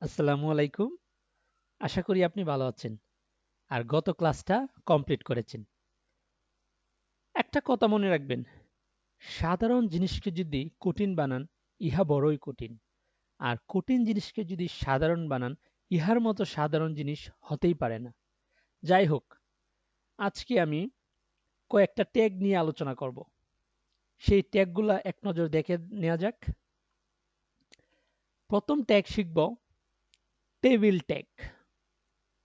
আসসালামু আলাইকুম। আশা করি আপনি ভালো আছেন আর গত ক্লাসটা কমপ্লিট করেছেন। একটা কথা মনে রাখবেন, সাধারণ জিনিসকে যদি কঠিন বানান, ইহা বড়ই কঠিন। আর কঠিন জিনিসকে যদি সাধারণ বানান, ইহার মতো সাধারণ জিনিস হতেই পারে না। যাই হোক, আজকে আমি কয়েকটা ট্যাগ নিয়ে আলোচনা করব। সেই ট্যাগগুলা এক নজর দেখে নেওয়া যাক। প্রথম ট্যাগ শিখব টেবিল ট্যাগ।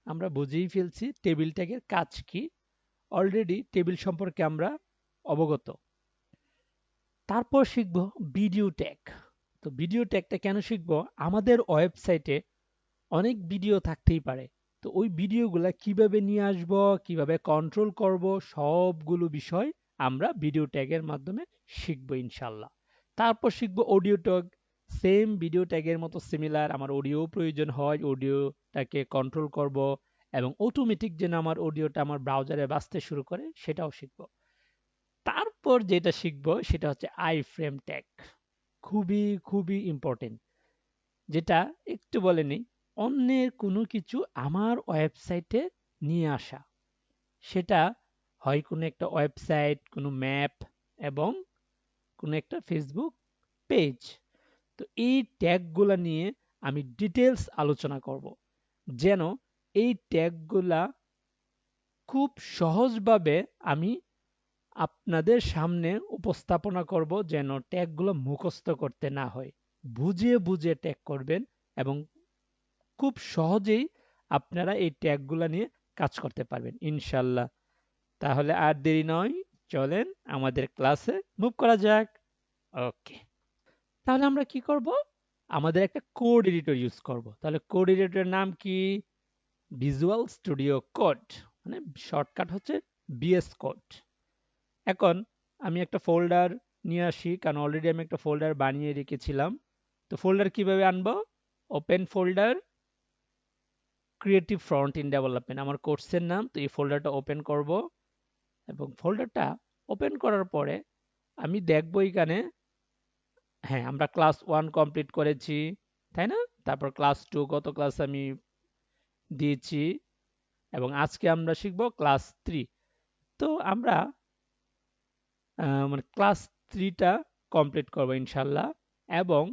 আমরা বুঝেই ফেলছি টেবিল ট্যাগের কাজ কি। অলরেডি টেবিল সম্পর্কে আমরা অবগত। তারপর শিখব ভিডিও ট্যাগ। তো ভিডিও ট্যাগটা কেন শিখব? আমাদের ওয়েবসাইটে অনেক ভিডিও থাকতেই পারে। তো ওই ভিডিওগুলা কিভাবে নিয়ে আসব, কিভাবে কন্ট্রোল করব, সবগুলো বিষয় আমরা ভিডিও ট্যাগের মাধ্যমে শিখব ইনশাল্লাহ। তারপর শিখব অডিও ট্যাগ। সেম ভিডিও ট্যাগের মতো সিমিলার, আমার অডিও প্রয়োজন হয়, অডিওটাকে কন্ট্রোল করব এবং অটোমেটিক যেন আমার অডিওটা আমার ব্রাউজারে বাজতে শুরু করে সেটাও শিখব। তারপর যেটা শিখবো সেটা হচ্ছে আই ফ্রেম ট্যাগ। খুবই খুবই ইম্পর্টেন্ট। যেটা একটু বলে নিই, অন্যের কোনো কিছু আমার ওয়েবসাইটে নিয়ে আসা। সেটা হয় কোনো একটা ওয়েবসাইট, কোনো ম্যাপ এবং কোনো একটা ফেসবুক পেজ। তো এই ট্যাগগুলা নিয়ে আমি ডিটেলস আলোচনা করব, যেন এই ট্যাগগুলা খুব সহজভাবে আমি আপনাদের সামনে উপস্থাপনা করব, যেন ট্যাগগুলো মুখস্থ করতে না হয়। বুঝে বুঝে ট্যাগ করবেন এবং খুব সহজেই আপনারা এই ট্যাগগুলো নিয়ে কাজ করতে পারবেন ইনশাল্লাহ। তাহলে আর দেরি নয়, চলেন আমাদের ক্লাসে মুভ করা যাক। ওকে, তাহলে আমরা কি করব? আমাদের একটা কোড এডিটর ইউজ করব। তাহলে কোড এডিটরের নাম কি? ভিজুয়াল স্টুডিও কোড, মানে শর্টকাট হচ্ছে বিএস কোড। এখন আমি একটা ফোল্ডার নিয়ে আসি, কারণ অলরেডি আমি একটা ফোল্ডার বানিয়ে রেখেছিলাম। তো ফোল্ডার কিভাবে আনবো? Open folder, creative front in development আমার কোর্সের নাম। তো এই ফোল্ডারটা ওপেন করব এবং ফোল্ডারটা ওপেন করার পরে আমি দেখবো এখানে, হ্যাঁ, আমরা ক্লাস 1 কমপ্লিট করেছি, তাই না? তারপর ক্লাস 2 গত ক্লাস আমি দিয়েছি এবং আজকে আমরা শিখবো ক্লাস 3। তো আমরা মানে ক্লাস 3টা কমপ্লিট করবো ইনশাল্লাহ। এবং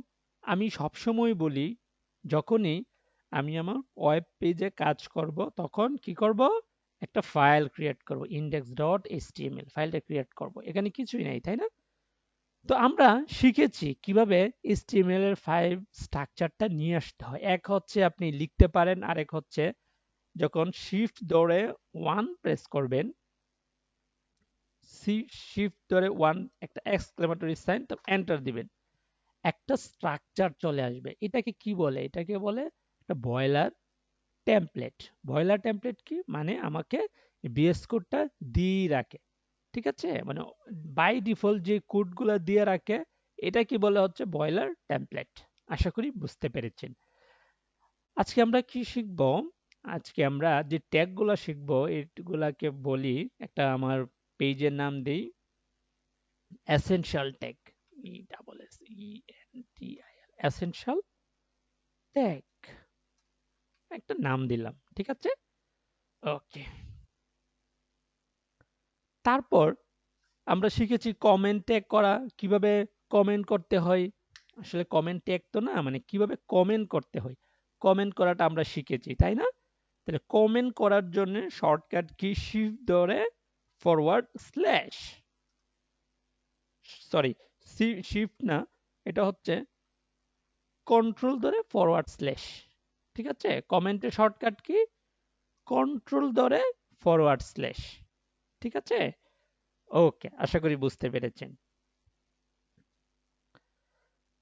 আমি সবসময় বলি, যখনই আমি আমার ওয়েব পেজে কাজ করব তখন কি করব? একটা ফাইল ক্রিয়েট করব, index.html ফাইলটা ক্রিয়েট করব। এখানে কিছুই নাই, তাই না? তো আমরা শিখেছি কিভাবে HTML এর ফাইল স্ট্রাকচারটা নিয়ে আসতে হয়। এক হচ্ছে আপনি লিখতে পারেন, আরেক হচ্ছে যখন শিফট ধরে 1 প্রেস করবেন, শিফট ধরে 1 একটা এক্সক্লেমেটরি সাইন, তো এন্টার দিবেন, একটা স্ট্রাকচার চলে আসবে। এটাকে কি বলে? এটাকে বলে একটা বয়লার টেমপ্লেট। বয়লার টেমপ্লেট কি মানে? আমাকে বিএস কোডটা দিয়ে রাখে, ঠিক আছে? মানে বাই ডিফল্ট যে কোডগুলো দিয়ে রাখে, এটা কি বলে? হচ্ছে বয়লার টেমপ্লেট। আশা করি বুঝতে পেরেছেন। আজকে আমরা কি শিখব? আজকে আমরা যে ট্যাগগুলো শিখব এগুলাকে বলি, একটা আমার পেজের নাম দেই এসেনশিয়াল ট্যাগ। এসেনশিয়াল ট্যাগ একটা নাম দিলাম, ঠিক আছে? ওকে। তারপর আমরা শিখেছি কমেন্ট ট্যাগ করা, কিভাবে কমেন্ট করতে হয়। আসলে কমেন্ট ট্যাগ তো না, মানে কিভাবে কমেন্ট করতে হয়, কমেন্ট করাটা আমরা শিখেছি, তাই না? তাহলে কমেন্ট করার জন্য শর্টকাট কি? শিফট ধরে ফরওয়ার্ড স্ল্যাশ, সরি, শিফট না, এটা হচ্ছে কন্ট্রোল ধরে ফরওয়ার্ড স্ল্যাশ, ঠিক আছে? কমেন্টের শর্টকাট কি? কন্ট্রোল ধরে ফরওয়ার্ড স্ল্যাশ, ঠিক আছে? ওকে, আশা করি বুঝতে পেরেছেন।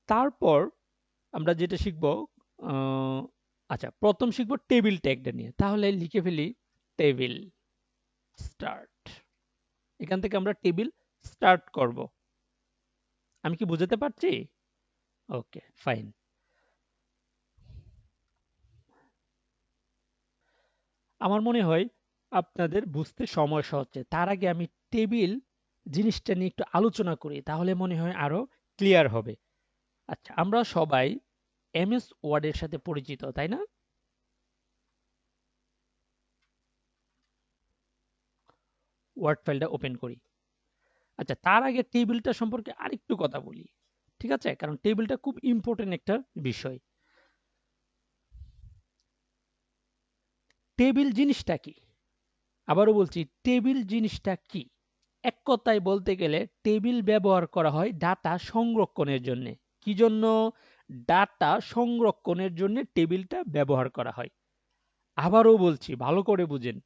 তারপর আমরা যেটা শিখব, আহ, আচ্ছা, প্রথম শিখব টেবিল ট্যাগটা নিয়ে। তাহলে লিখে ফেলি টেবিল স্টার্ট। এখান থেকে আমরা টেবিল স্টার্ট করব। আমি কি বুঝাতে পারছি? ওকে, ফাইন। আমার মনে হয় আপনাদের বুঝতে সমস্যা হচ্ছে। তার আগে আমি টেবিল জিনিসটা নিয়ে একটু আলোচনা করি, তাহলে মনে হয় আরো ক্লিয়ার হবে। আচ্ছা, আমরা সবাই এমএস ওয়ার্ডের সাথে পরিচিত, তাই না? ওয়ার্ড ফাইলটা ওপেন করি। আচ্ছা, তার আগে টেবিলটা সম্পর্কে আরেকটু কথা বলি, ঠিক আছে? কারণ টেবিলটা খুব ইম্পর্টেন্ট একটা বিষয়। টেবিল জিনিসটা কি? আবারও বলছি, টেবিল জিনিসটা কি? এক কথায় বলতে গেলে টেবিল ব্যবহার করা হয় ডাটা সংরক্ষণের জন্য। কি জন্য? ডাটা সংরক্ষণের জন্য টেবিলটা ব্যবহার করা হয়। আবারও বলছি, ভালো করে বুঝেন,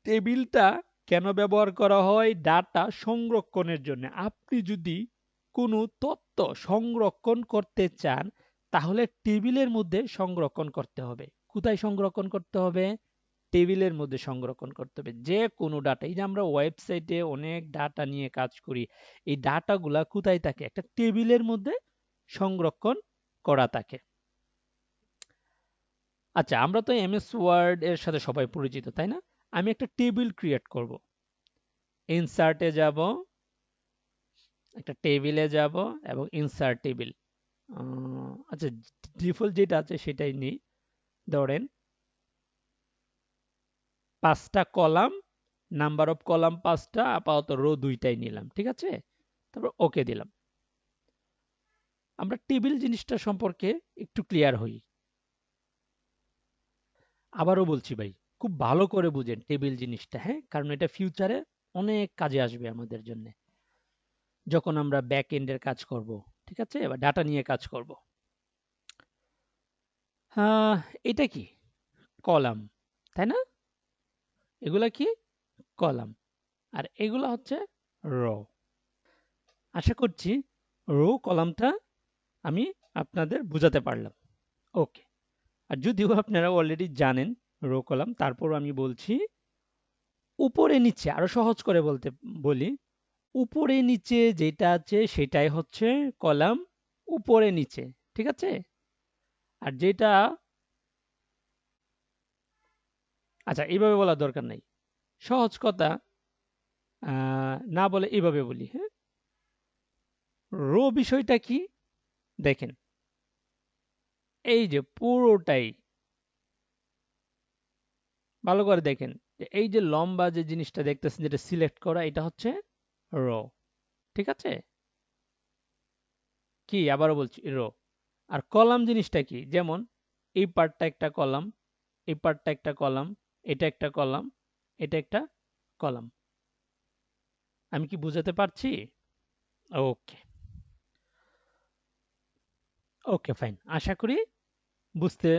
টেবিলটা কেন ব্যবহার করা হয়? ডাটা সংরক্ষণের জন্য। আপনি যদি কোনো তথ্য সংরক্ষণ করতে চান, তাহলে টেবিলের মধ্যে সংরক্ষণ করতে হবে। কোথায় সংরক্ষণ করতে হবে? টেবিলের মধ্যে সংরক্ষণ করতে হবে। যে কোনো ডাটা, এই যে আমরা ওয়েবসাইটে অনেক ডাটা নিয়ে কাজ করি, এই ডাটাগুলা কোথায় থাকে? একটা টেবিলের মধ্যে সংরক্ষণ করা থাকে। আচ্ছা, আমরা তো এমএস ওয়ার্ড এর সাথে সবাই পরিচিত, তাই না? আমি একটা টেবিল ক্রিয়েট করব। ইনসার্টে যাব, একটা টেবিলে যাব এবং ইনসার্ট টেবিল। আচ্ছা, ডিফল্ট যেটা আছে সেটাই নিই। ধরেন 5টা কলাম, নাম্বার অফ কলাম 5টা, আপাতত রো 2টাই নিলাম, ঠিক আছে? তারপর ওকে দিলাম। আমরা টেবিল জিনিসটা সম্পর্কে একটু ক্লিয়ার হই। আবারও বলছি ভাই, খুব ভালো করে বুঝেন টেবিল জিনিসটা, হ্যাঁ? কারণ এটা ফিউচারে অনেক কাজে আসবে আমাদের জন্য, যখন আমরা ব্যাক এন্ডের কাজ করব, ঠিক আছে? বা ডাটা নিয়ে কাজ করব। এটা কি? কলাম, তাই না? এগুলা কি? কলাম। আর এগুলা হচ্ছে র। আশা করছি রো কলামটা আমি আপনাদের বুঝাতে পারলাম। ওকে। আর যদিও আপনারা অলরেডি জানেন রো কলাম, তারপর আমি বলছি উপরে নিচে আরো সহজ করে বলতে বলি। উপরে নিচে যেটা আছে সেটাই হচ্ছে কলাম, উপরে নিচে, ঠিক আছে? আর যেটা, আচ্ছা এইভাবে বলার দরকার নাই, সহজ কথা না বলে এইভাবে বলি, হ্যাঁ? রো বিষয়টা কি? দেখেন, এই যে পুরোটাই ভালো করে দেখেন, যে এই যে লম্বা যে জিনিসটা দেখতেছেন, যেটা সিলেক্ট করা, এটা হচ্ছে রো, ঠিক আছে? কি, আবারও বলছি, রো। আর কলাম জিনিসটা কি? যেমন এই পার্টটা একটা কলাম, এই পার্টটা একটা কলাম, এটা একটা কলাম, এটা একটা কলাম। আমি কি বুঝাতে পারছি? ওকে, ওকে, ফাইন। আশা করি বুঝতে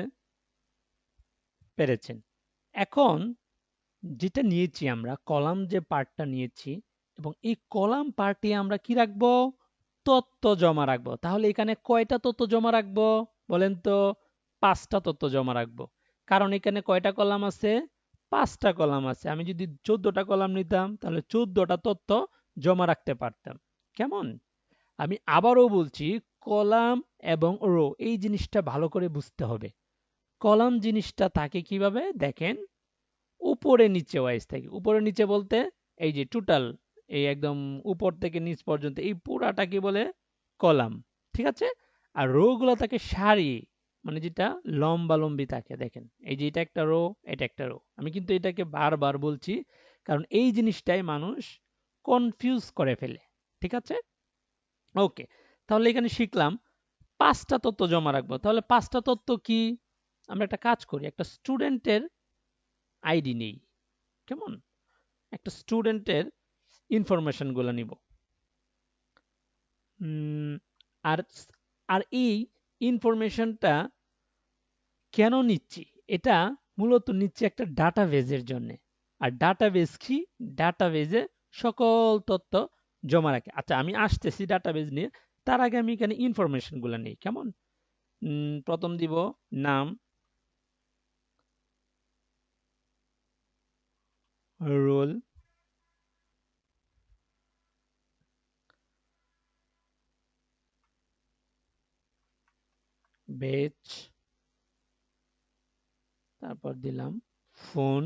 পেরেছেন। এখন যেটা নিয়েছি আমরা, কলাম যে পার্টটা নিয়েছি, এবং এই কলাম পার্টে আমরা কি রাখবো? তথ্য জমা রাখবো। তাহলে এখানে কয়টা তথ্য জমা রাখবো বলেন তো? 5টা তথ্য জমা রাখবো। কারণ এখানে কয়টা কলাম আছে? 5টা কলাম আছে। আমি যদি 14টা কলাম নিতাম, তাহলে 14টা তথ্য জমা রাখতে পারতাম। কেমন? আমি আবারও বলছি, কলাম এবং রো এই জিনিসটা ভালো করে বুঝতে হবে। কলাম জিনিসটা থাকে কিভাবে দেখেন, উপরে নিচে ওয়াইজ থাকে। উপরে নিচে বলতে এই যে টোটাল, এই একদম উপর থেকে নিচ পর্যন্ত এই পুরাটা কি বলে? কলাম, ঠিক আছে? আর রো গুলো থাকে সারি, মানে যেটা লম্বা লম্বি থাকে। দেখেন এই যে এটা একটা রো, এটা একটা রো। আমি কিন্তু এটাকে বারবার বলছি, কারণ এই জিনিসটাই মানুষ কনফিউজ করে ফেলে, ঠিক আছে? ওকে, তাহলে এখানে শিখলাম 5টা তথ্য জমা রাখবো। তাহলে 5টা তথ্য কি? আমরা একটা কাজ করি, একটা স্টুডেন্টের আইডি নেই, কেমন? একটা স্টুডেন্টের ইনফরমেশন গুলো নিব। আর আর এই ইনফরমেশনটা কেন নিচ্ছি? এটা মূলত নিচ্ছি একটা ডাটাবেজের জন্য। আর ডাটাবেজ কি? ডাটাবেজে সকল তথ্য জমা রাখে। আচ্ছা, আমি আসতেছি ডাটাবেজ নিয়ে। তার আগে আমি এখানে ইনফরমেশন গুলো নিই, কেমন? প্রথম দিব নাম, রোল, বেচ, তারপর দিলাম ফোন,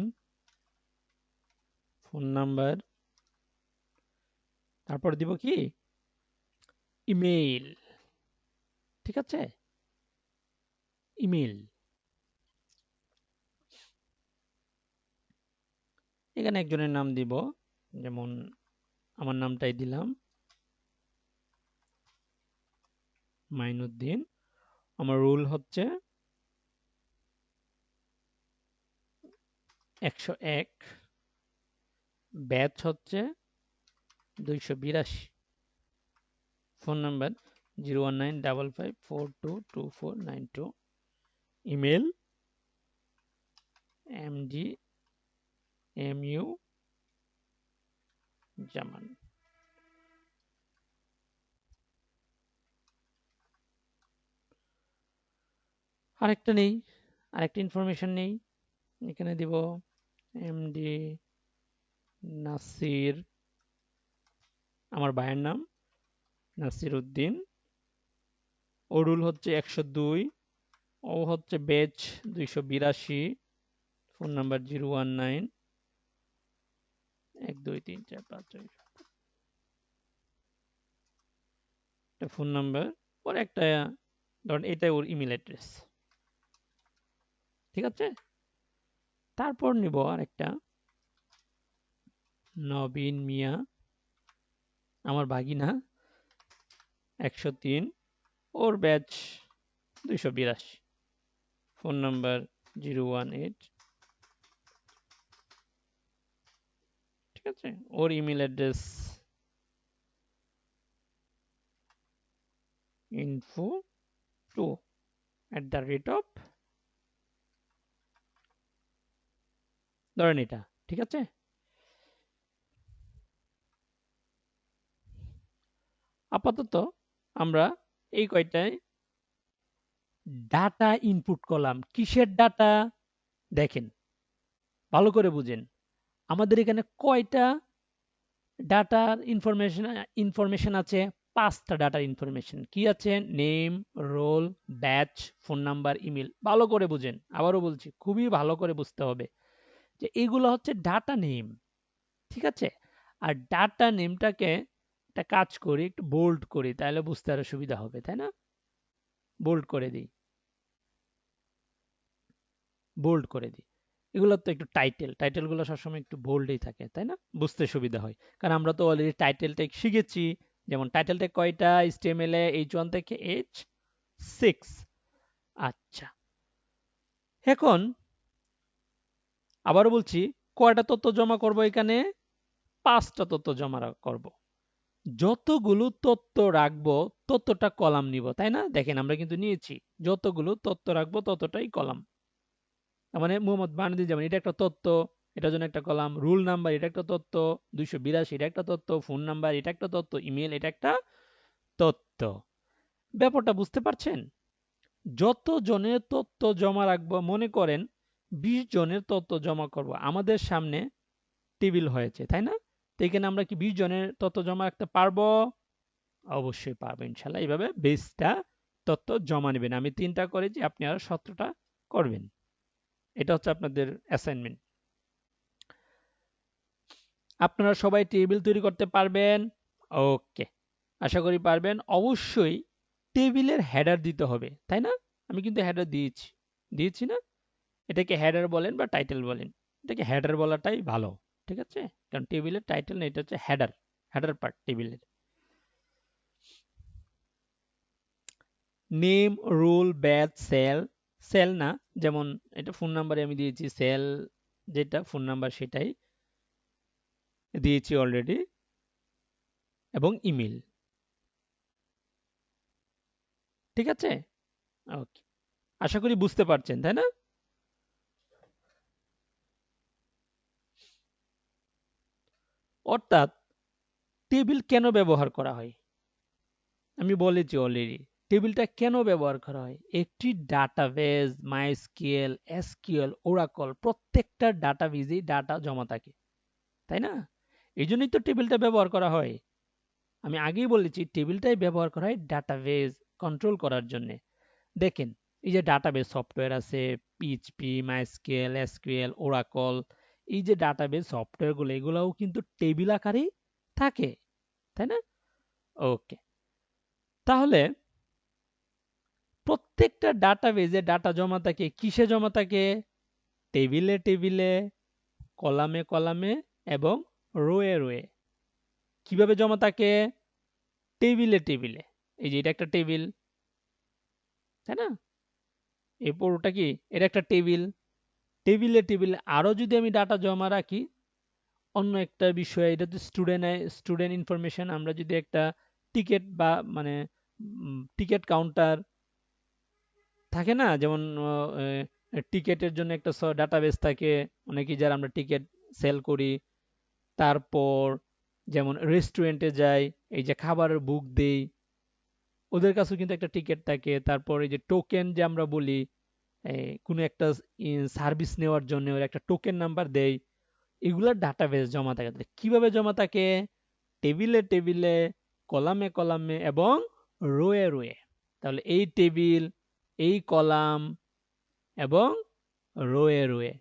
ফোন নাম্বার, তারপর দিব কি? ইমেইল, ঠিক আছে? ইমেল। এখানে একজনের নাম দিব, যেমন আমার নামটাই দিলাম মাইনুদ্দিন। আমার রুল হচ্ছে 101, ব্যাচ হচ্ছে 282, ফোন নাম্বার 01955422492, ইমেল mdmu@। আরেকটা নেই, আরেকটা ইনফরমেশন নেই, এখানে দিব এমডি নাসির, আমার ভাইয়ের নাম নাসির উদ্দিন। ও রুল হচ্ছে 102, ও হচ্ছে বেচ 282, ফোন নাম্বার 019123456। ফোন নাম্বার, পরে একটা ধরেন এটাই ওর ইমেল অ্যাড্রেস। ঠিক আছে, তারপর নিব আরেকটা নবীন মিয়া, আমার ভাগিনা, 103, ওর ব্যাচ 282, ফোন নাম্বার 018। ঠিক আছে, ওর ইমেল অ্যাড্রেস info2@, ধরেন এটা। ঠিক আছে, আপাতত আমরা এই কয়টায় ডাটা ইনপুট করলাম। কিসের ডাটা? দেখেন, ভালো করে বুঝেন, আমাদের এখানে কয়টা ডাটার ইনফরমেশন আছে? 5টা ডাটার ইনফরমেশন। কি আছে? Name, roll, batch, phone number, email. ভালো করে বুঝেন, আবারও বলছি, খুবই ভালো করে বুঝতে হবে যে এগুলো হচ্ছে ডাটা নেম। ঠিক আছে, আর ডাটা নেমটাকে একটা কাজ করি, একটু বোল্ড করি, তাহলে বুঝতে আরো সুবিধা হবে, তাই না? বোল্ড করে দিই, বোল্ড করে দিই। এগুলো তো একটু টাইটেলগুলো সবসময় একটু বোল্ডই থাকে, তাই না? বুঝতে সুবিধা হয়, কারণ আমরা তো অলরেডি টাইটেল ট্যাগ শিখেছি। যেমন টাইটেল ট্যাগ কয়টা? HTML এ H1 থেকে H6। আচ্ছা, এখন আবারও বলছি, কয়টা তথ্য জমা করব এখানে? 5টা তথ্য জমা করব। যতগুলো তথ্য রাখবো ততটা কলাম নিব, তাই না? দেখেন আমরা কিন্তু নিয়েছি, যতগুলো তথ্য রাখবো ততটাই কলাম। তার মানে মোহাম্মদ বানাদি যেমন এটা একটা তথ্য, এটার জন্য একটা কলাম, রুল নাম্বার এটা একটা তথ্য, 282 এটা একটা তথ্য, ফোন নাম্বার এটা একটা তথ্য, ইমেল এটা একটা তথ্য। ব্যাপারটা বুঝতে পারছেন? যত জনের তথ্য জমা রাখবো, মনে করেন 20 জনের তথ্য জমা করব, আমাদের সামনে টেবিল হয়েছে, তাই না? তো এখানে আমরা কি 20 জনের তথ্য জমা রাখতে পারবো? অবশ্যই পারবো ইনশাল্লাহ। এইভাবে 20টা তথ্য জমা নেবেন। আমি 3টা করেছি, আপনি আরো 17টা করবেন। এটা হচ্ছে আপনাদের অ্যাসাইনমেন্ট। আপনারা সবাই টেবিল তৈরি করতে পারবেন? ওকে, আশা করি পারবেন। অবশ্যই টেবিলের হেডার দিতে হবে, তাই না? আমি কিন্তু হেডার দিয়েছি, দিয়েছি না? এটাকে হেডার বলেন বা টাইটেল বলেন, এটাকে হেডার বলাটাই ভালো। ঠিক আছে, কারণ টেবিলের টাইটেল না, এটা হচ্ছে হেডার, হেডার পার্ট টেবিলের। Name, roll, batch, cell, cell না, যেমন এটা ফোন নাম্বারে আমি দিয়েছি, সেল যেটা ফোন নাম্বার সেটাই দিয়েছি অলরেডি, এবং ইমেল। ঠিক আছে, ওকে, আশা করি বুঝতে পারছেন, তাই না? অর্থাৎ টেবিল কেন ব্যবহার করা হয়? আমি বলেছি অলরেডি, টেবিলটা কেন ব্যবহার করা হয়? একটি ডাটাবেজ, মাইস্কিএল, এসকিউএল, ওরাকল, প্রত্যেকটা ডাটাবেজেই ডাটা জমা থাকে, তাই না? এই জন্যই তো টেবিলটা ব্যবহার করা হয়। আমি আগেই বলেছি, টেবিলটাই ব্যবহার করা হয় ডাটাবেজ কন্ট্রোল করার জন্য। দেখেন, এই যে ডাটাবেজ সফটওয়্যার আছে, পিএইচপি, মাইস্কিএল, এসকিউএল, ওরাকল, এই যে ডাটাবেজ সফটওয়্যারগুলো, এগুলোও কিন্তু টেবিল আকারেই থাকে, তাই না? ওকে, তাহলে প্রত্যেকটা ডাটাবেজে ডাটা জমা থাকে কিসে জমা থাকে? টেবিলে টেবিলে, কলামে কলামে এবং রোয়ে রোয়ে। কিভাবে জমা থাকে? টেবিলে টেবিলে। এই যে এটা একটা টেবিল, তাই না? এই পুরোটা কি? এটা একটা টেবিল। টেবিলে টেবিলে আরো যদি আমি ডাটা জমা রাখি অন্য একটা বিষয়, এটা তো স্টুডেন্ট ইনফরমেশন। আমরা যদি একটা টিকিট বা মানে টিকিট কাউন্টার থাকে না, যেমন টিকেটের জন্য একটা ডাটাবেস থাকে, অনেকেই যারা আমরা টিকিট সেল করি। তারপর যেমন রেস্টুরেন্টে যাই, এই যে খাবারের বুক দেই, ওদের কাছেও কিন্তু একটা টিকিট থাকে। তারপর এই যে টোকেন যে আমরা বলি, কোনো একটা সার্ভিস নেওয়ার জন্য ওরা একটা টোকেন নাম্বার দেয়, এগুলার ডাটাবেস জমা থাকে। তাহলে কিভাবে জমা থাকে? টেবিলে টেবিলে, কলামে কলামে এবং রোয়ে রোয়ে। তাহলে এই টেবিল, এই কলাম এবং রোয়ে রোয়ে।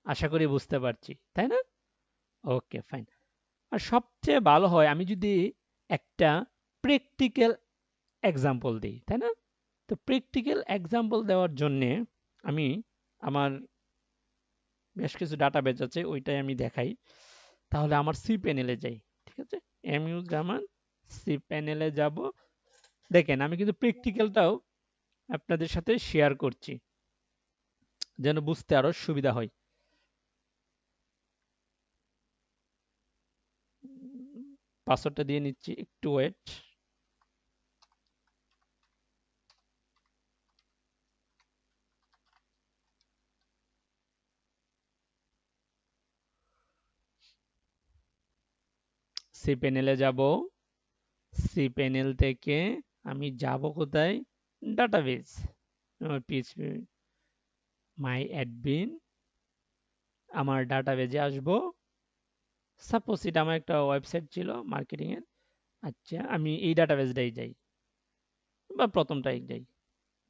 আশা করি বুঝতে পারছি, তাই না? ওকে, ফাইন। আর সবচেয়ে ভালো হয় আমি যদি একটা প্র্যাকটিক্যাল এক্সাম্পল দিই, তাই না? তো প্র্যাকটিক্যাল এক্সাম্পল দেওয়ার জন্যে আমি আমার বেশ কিছু ডাটাবেজ আছে, ওইটাই আমি দেখাই। তাহলে আমার সি প্যানেলে যাই, ঠিক আছে? এমইউ জামান সি প্যানেলে যাব। দেখেন আমি কিন্তু প্র্যাকটিক্যালটাও আপনাদের সাথে শেয়ার করছি যেন বুঝতে আরো সুবিধা হয়। পাসওয়ার্ডটা দিয়ে নিচ্ছি, একটু ওয়েট। সি প্যানেলে যাব। সি প্যানেল থেকে আমি যাব কোথায়? ডাটাবেজ। পিএইচপি মাই অ্যাডমিন, আমার ডাটাবেজে আসব। সাপোজ এটা আমার একটা ওয়েবসাইট ছিল মার্কেটিং এর। আচ্ছা, আমি এই ডাটাবেজটাই যাই বা প্রথমটাই যাই।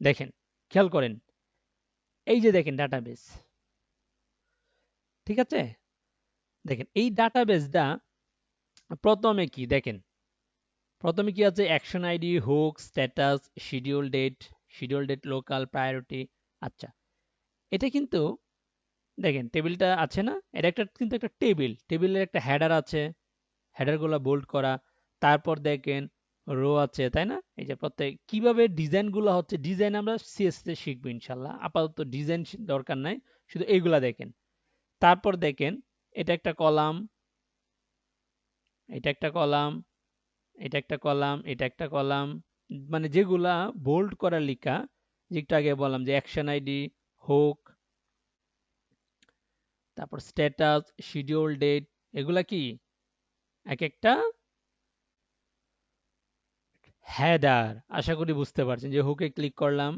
দেখেন, খেয়াল করেন, এই যে দেখেন ডাটাবেজ, ঠিক আছে? দেখেন এই ডাটাবেজটা প্রথমে কি দেখেন, প্রথমে কি আছে? Action ID, hook, status, schedule date, local, priority. আচ্ছা, এটা কিন্তু দেখেন টেবিলটা আছে না, এটা একটা কিন্তু একটা টেবিল, টেবিলের একটা হেডার আছে, হেডারগুলো বোল্ড করা। তারপর দেখেন রো আছে, তাই না? এই যে প্রত্যেক কিভাবে ডিজাইনগুলো হচ্ছে, ডিজাইন আমরা সিএস তে শিখবো ইনশাল্লাহ, আপাতত ডিজাইন দরকার নাই, শুধু এইগুলা দেখেন। তারপর দেখেন এটা একটা কলাম, এটা একটা কলাম, এটা একটা কলাম, এটা একটা কলাম, মানে যেগুলা বোল্ড করা লেখা, যে একটু আগে বললাম যে অ্যাকশন আইডি, হুক, তারপর স্ট্যাটাস, শিডিউল ডেট, এগুলা কি এক একটা হেডার। আশা করি বুঝতে পারছেন। যে হুকে ক্লিক করলাম,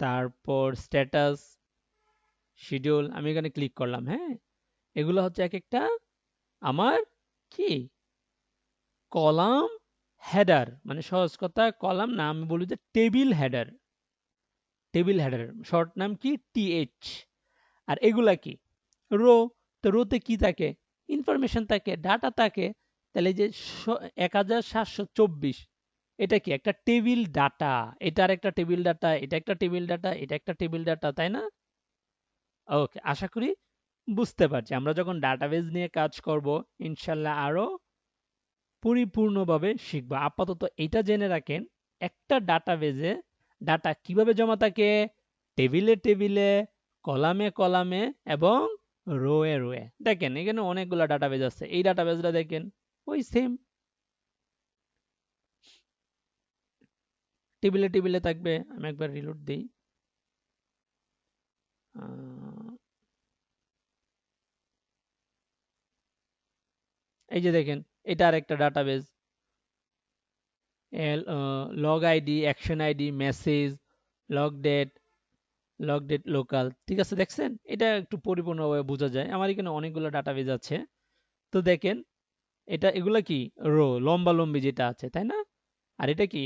তারপর স্ট্যাটাস, শিডিউল, আমি এখানে ক্লিক করলাম, হ্যাঁ? এগুলো হচ্ছে এক একটা আমার কি কলাম হেডার, মানে সহজ কথা কলাম না, আমি বলি যে table header. Table header short নাম কি? টিএইচ। আর এগুলা কি? রো। তো রোতে কি থাকে? ইনফরমেশন থাকে, ডাটা থাকে। তাহলে এই যে 1724, এটা কি একটা টেবিল ডাটা? এটার একটা টেবিল ডাটা, এটা একটা টেবিল ডাটা, এটা একটা টেবিল ডাটা, তাই না? ওকে, আশা করি বুঝতে পারছি। আমরা যখন ডাটাবেজ নিয়ে কাজ করব ইনশাল্লাহ আরো পরিপূর্ণভাবে শিখবো। আপাতত এটা জেনে রাখেন, একটা ডাটাবেজে ডাটা কিভাবে জমা থাকে? টেবিলে টেবিলে, কলামে কলামে এবং রোয়ে রোয়ে। দেখেন এখানে অনেকগুলো ডাটাবেজ আছে, এই ডাটাবেজটা দেখেন ওই সেম টেবিলে টেবিলে থাকবে। আমি একবার রিলোড দিই। এই যে দেখেন, এটা আরেকটা database, log ID, action ID, message, log date, local. ঠিক আছে, দেখছেন? এটা একটু পরিপূর্ণভাবে বোঝা যায়। আমার এখানে অনেকগুলো ডাটাবেজ আছে। তো দেখেন এটা, এগুলা কি? রো, লম্বা লম্বি যেটা আছে, তাই না? আর এটা কি?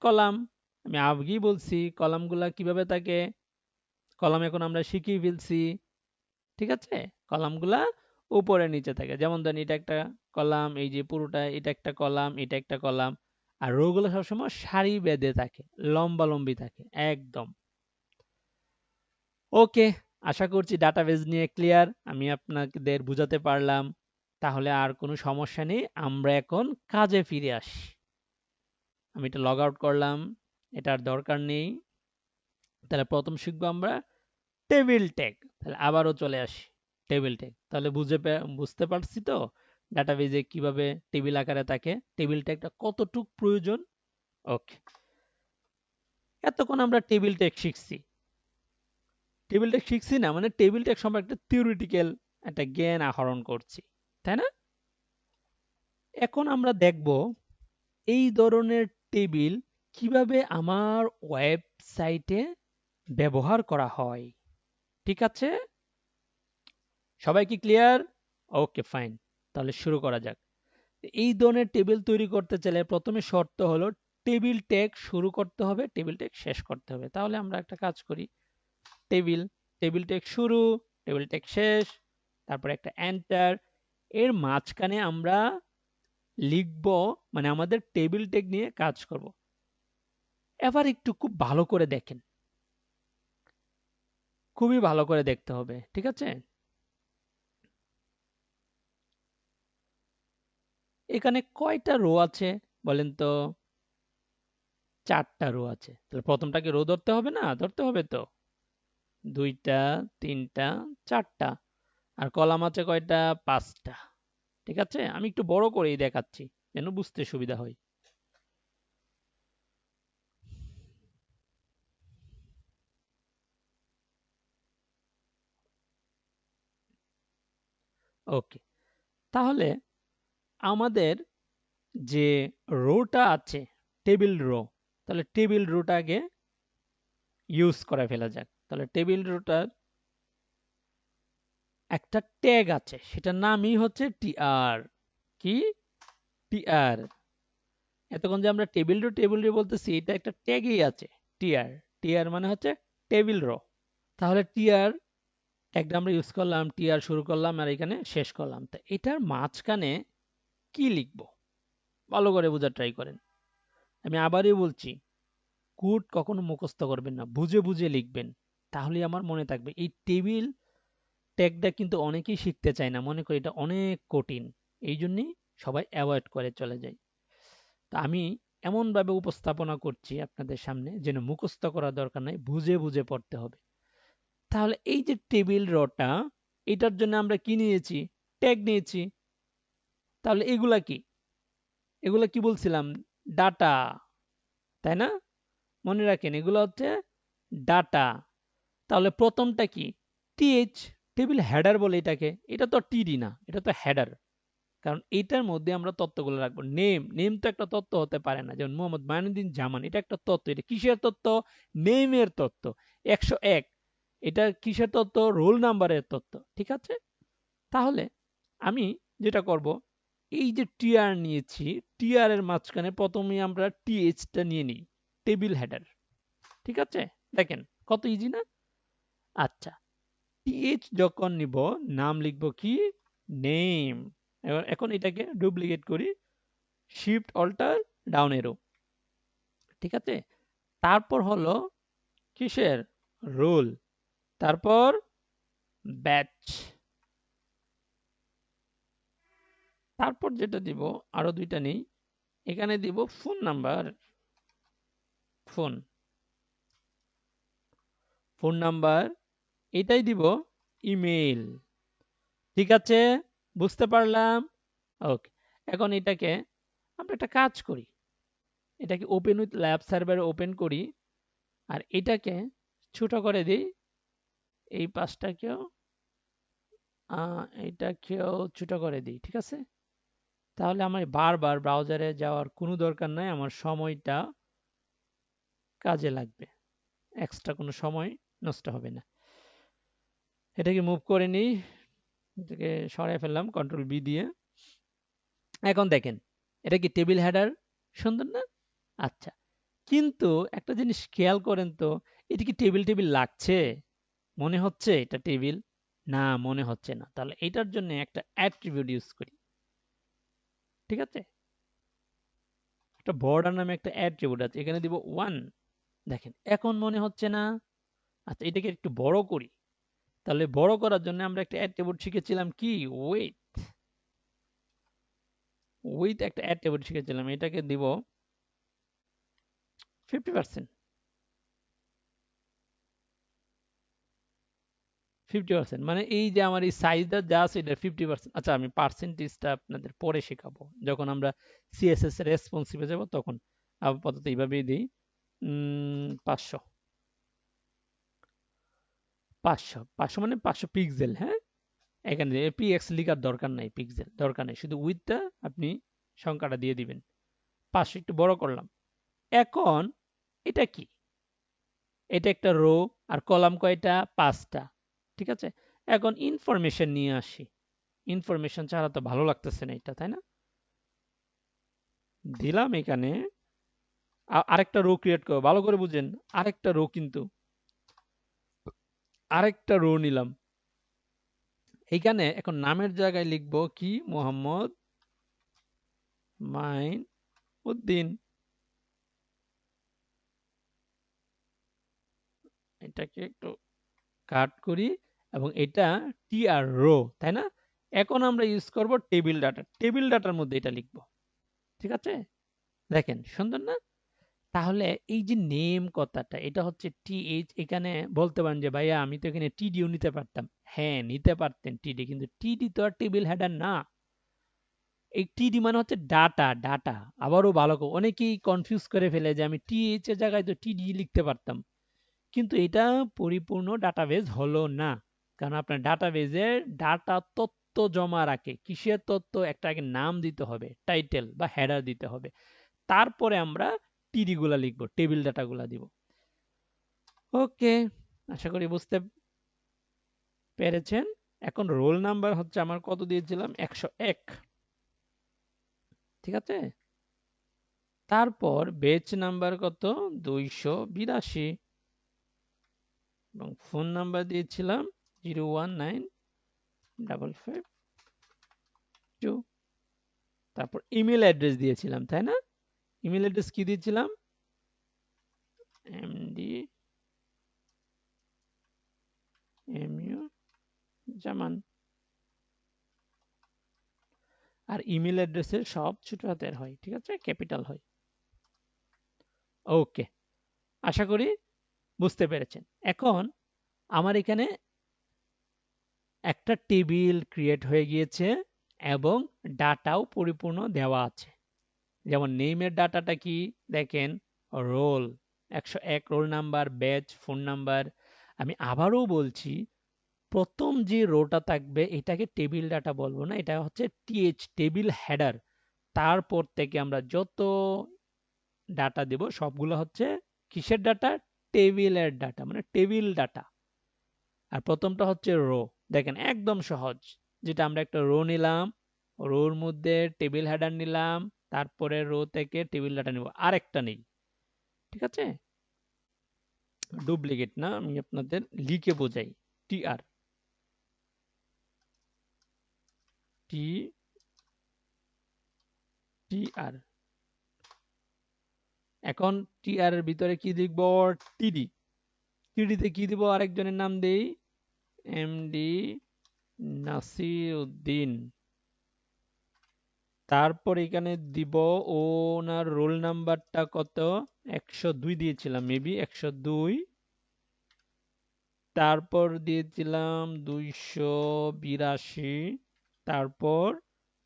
কলাম। আমি আগেই বলছি কলামগুলা কিভাবে থাকে। কলাম এখন আমরা শিখিয়ে ফেলছি, ঠিক আছে? কলামগুলা উপরে নিচে থাকে। যেমন ধরেন এটা একটা কলাম, এই যে পুরোটা এটা একটা কলাম, এটা একটা কলাম। আর রো গুলো সবসময় সারি বেঁধে থাকে, লম্বালম্বি থাকে একদম। ওকে, আশা করছি ডাটাবেজ নিয়ে ক্লিয়ার, আমি আপনাদের বুঝাতে পারলাম। তাহলে আর কোনো সমস্যা নেই, আমরা এখন কাজে ফিরে আসি। আমি এটা লগ আউট করলাম, এটার দরকার নেই। তাহলে প্রথম শিখবো আমরা টেবিল ট্যাগ। তাহলে আবারও চলে আসি টেবিল ট্যাগ। তাহলে বুঝতে পারছি তো ডাটাবেজে কিভাবে টেবিল আকারে থাকে, টেবিল ট্যাগটা কতটুক প্রয়োজন। ওকে, এতক্ষণ আমরা টেবিল ট্যাগ শিখছি। টেবিল ট্যাগ শিখছি না মানে টেবিল ট্যাগ সম্পর্কে একটা থিওরিটিক্যাল একটা জ্ঞান আহরণ করছি, তাই না? এখন আমরা দেখব এই ধরনের টেবিল কিভাবে আমার ওয়েবসাইটে ব্যবহার করা হয়। ঠিক আছে, সবাই কি ক্লিয়ার? ওকে ফাইন, তাহলে শুরু করা যাক। এই ধরনের টেবিল তৈরি করতে চাইলে প্রথমে শর্ত হলো টেবিল ট্যাগ শুরু করতে হবে, টেবিল ট্যাগ শেষ করতে হবে। তাহলে আমরা একটা কাজ করি, টেবিল, টেবিল ট্যাগ শুরু, টেবিল ট্যাগ শেষ, তারপর একটা এন্টার। এর মাঝখানে আমরা লিখব, মানে আমাদের টেবিল ট্যাগ নিয়ে কাজ করব। এবার একটু খুব ভালো করে দেখেন, খুবই ভালো করে দেখতে হবে, ঠিক আছে? এখানে কয়টা রো আছে বলেন তো? 4টা রো আছে। তাহলে প্রথমটাকে রো ধরতে হবে না? ধরতে হবে তো। 2টা, 3টা, 4টা। আর কলাম আছে কয়টা? 5টা। ঠিক আছে, আমি একটু বড় করেই দেখাচ্ছি যেন বুঝতে সুবিধা হয়। ওকে, তাহলে আমাদের যে রোটা আছে টেবিল রো, তাহলে টেবিল রোটাকে ইউজ করে ফেলা যাক। তাহলে টেবিল রোটার একটা ট্যাগ আছে, সেটার নামই হচ্ছে টিআর। কি? টিআর। এতক্ষণ যে আমরা টেবিল রো বলতেছি, এটা একটা ট্যাগই আছে, টিআর। টিআর মানে হচ্ছে টেবিল রো। তাহলে টিআর ট্যাগটা আমরা ইউজ করলাম, টিআর শুরু করলাম আর এখানে শেষ করলাম। তো এটার মাঝখানে কি লিখবো ভালো করে বোঝার ট্রাই করেন। আমি আবারই বলছি, কোড কখনো মুখস্থ করবেন না, বুঝে বুঝে লিখবেন, তাহলে আমার মনে থাকবে। এই টেবিল ট্যাগটা কিন্তু অনেকেই শিখতে চায় না, মনে করি এটা অনেক কঠিন, এই জন্যই সবাই অ্যাভয়েড করে চলে যায়। তা আমি এমনভাবে উপস্থাপনা করছি আপনাদের সামনে যেন মুখস্থ করার দরকার নাই, বুঝে বুঝে পড়তে হবে। তাহলে এই যে টেবিল রটা, এটার জন্য আমরা কি নিয়েছি? ট্যাগ নিয়েছি। তাহলে এগুলা কি? এগুলা কি বলছিলাম? ডাটা, তাই না? মনে রাখেন এগুলো হচ্ছে ডাটা। তাহলে প্রথমটা কি? টিএইচ, টেবিল হেডার বলে এটাকে। এটা তো টিডি না, এটা তো হেডার। কারণ এটার মধ্যে আমরা তথ্যগুলো রাখবো। নেম, নেম তো একটা তথ্য হতে পারে না। যেমন মোহাম্মদ মাইনুদ্দিন জামান, এটা একটা তথ্য। এটা কিসের তথ্য? নেমের তথ্য। 101, এটা কিসের তথ্য? রোল নাম্বারের তথ্য। ঠিক আছে, তাহলে আমি যেটা করব, এই যে টিআর নিয়েছি, টিআর এর মাঝখানে প্রথমে আমরা টিএইচটা নিয়ে নিই, টেবিল হেডার। ঠিক আছে, দেখেন কত ইজি না? আচ্ছা, টিএইচ যখন নিব, নাম লিখব কি? নেম। এখন এটাকে ডুপ্লিকেট করি, শিফট অল্টার ডাউন এরো। ঠিক আছে, তারপর হলো কিসের? রোল। তারপর ব্যাচ। তারপর যেটা দিব, আরো দুইটা নেই, এখানে দিব phone number. Phone, phone number, এটাই দিব ইমেল। ঠিক আছে, বুঝতে পারলাম? ওকে, এখন এটাকে আমরা একটা কাজ করি, এটাকে ওপেন উইথ ল্যাব সার্ভারে ওপেন করি, আর এটাকে ছোট করে দিই। এই পাঁচটাকেও এটাকেও ছোট করে দিই। ঠিক আছে, তাহলে আমার বারবার ব্রাউজারে যাওয়ার কোনো দরকার নাই, আমার সময়টা কাজে লাগবে, এক্সট্রা কোনো সময় নষ্ট হবে না। এটাকে মুভ করে নিই, এটাকে সরাই ফেললাম কন্ট্রোল বি দিয়ে। এখন দেখেন এটা কি টেবিল হেডার? সুন্দর না? আচ্ছা, কিন্তু একটা জিনিস খেয়াল করেন তো, এটা কি টেবিল টেবিল লাগছে? মনে হচ্ছে এটা টেবিল? না, মনে হচ্ছে না। তাহলে এটার জন্য একটা অ্যাট্রিবিউট ইউজ করি। ঠিক আছে, একটা বর্ডার নামে একটা অ্যাট্রিবিউট আছে, এখানে দিব 1। দেখেন এখন মনে হচ্ছে না? আচ্ছা এটাকে একটু বড় করি। তাহলে বড় করার জন্য আমরা একটা অ্যাট্রিবিউট শিখেছিলাম কি, উইথ। উইথ একটা অ্যাট্রিবিউট শিখেছিলাম, এটাকে দিব 50%। 50% মানে এই যে আমার এই সাইজটা যা আছে এটা 50%। আচ্ছা আমি পার্সেন্টেজটা আপনাদের পরে শেখাবো, যখন আমরা সিএসএস এর রেসপন্সিভে যাব তখন। আপাতত এইভাবেই দিই 500। 500 মানে 500 পিক্সেল। হ্যাঁ, এখানে পিএক্স লিখার দরকার নাই, পিক্সেল দরকার নেই, শুধু উইথটা আপনি সংখ্যাটা দিয়ে দিবেন। 500 একটু বড় করলাম। এখন এটা কি? এটা একটা রো, আর কলাম কয়টা? 5টা। ঠিক আছে, এখন ইনফরমেশন নিয়ে আসি। ইনফরমেশন ছাড়া তো ভালো লাগতেছে না এটা, তাই না? দিলাম এখানে আরেকটা রো ক্রিয়েট করবো, ভালো করে বুঝেন। আরেকটা রো, কিন্তু আরেকটা রো নিলাম। এইখানে এখন নামের জায়গায় লিখবো কি, মোহাম্মদ মাইন উদ্দিন। এটাকে একটু কাট করি এবং এটা টিআর রো, তাই না? এখন আমরা ইউজ করব টেবিল ডাটা। টেবিল ডাটার মধ্যে এটা লিখবো। ঠিক আছে, দেখেন সুন্দর না? তাহলে এই যে নেম কথাটা, এটা হচ্ছে টিএইচ। এখানে বলতে পারেন যে ভাইয়া আমি তো এখানে টিডিও নিতে পারতাম। হ্যাঁ নিতে পারতেন টিডি, কিন্তু টিডি তো আর টেবিল হেডার না। এই টিডি মানে হচ্ছে ডাটা। ডাটা আবারও ভালো করে, অনেকেই কনফিউজ করে ফেলে যে আমি টিএইচ এর জায়গায় তো টিডি লিখতে পারতাম, কিন্তু এটা পরিপূর্ণ ডাটাবেজ হলো না। কারণ আপনার ডাটাবেজে ডাটা তথ্য জমা রাখে। কিসের তথ্য? একটা আগে নাম দিতে হবে, টাইটেল বা হেডার দিতে হবে, তারপরে আমরা টিডি গুলা লিখবো, টেবিল ডাটা গুলা দিব। ওকে, আশা করি বুঝতে পেরেছেন। এখন রোল নাম্বার হচ্ছে আমার কত দিয়েছিলাম, 101। ঠিক আছে, তারপর বেচ নাম্বার কত, 282, এবং ফোন নাম্বার দিয়েছিলাম 0195552। তারপর ইমেল অ্যাড্রেস দিয়েছিলাম, তাই না? ইমেল অ্যাড্রেস কি দিয়েছিলাম, এমডি এমইউ জামান। আর ইমেল অ্যাড্রেসের সব ছোট হাতের হয়, ঠিক আছে, ক্যাপিটাল হয়। ওকে, আশা করি বুঝতে পেরেছেন। এখন আমার এখানে একটা টেবিল ক্রিয়েট হয়ে গিয়েছে এবং ডাটাও পরিপূর্ণ দেওয়া আছে। যেমন নেইমের ডাটাটা কি দেখেন, roll 101, roll number, batch, phone number. আমি আবারও বলছি, প্রথম যে রোটা থাকবে এটাকে টেবিল ডাটা বলবো না, এটা হচ্ছে টিএইচ, টেবিল হেডার। তারপর থেকে আমরা যত ডাটা দেব সবগুলো হচ্ছে কিসের ডাটা, টেবিলের ডাটা, মানে টেবিল ডাটা। আর প্রথমটা হচ্ছে রো। দেখেন একদম সহজ, যেটা আমরা একটা রো নিলাম, রোর মধ্যে টেবিল হেডার নিলাম, তারপরে রো থেকে টেবিল ডাটা নিব, আরেকটা নেই। ঠিক আছে, ডুপ্লিকেট না, আমি আপনাদের লিখে বোঝাই। টিআর টি টিআর। এখন টিআর এর ভিতরে কি লিখব, টিডি। টিডিতে কি দিব, আরেকজনের নাম দেই, এমডি নাসিরউদ্দিন। তারপর এখানে দিব ওনার রোল নাম্বারটা কত, 102 দিয়েছিলাম, মেবি 102। তারপর দিয়েছিলাম 282। তারপর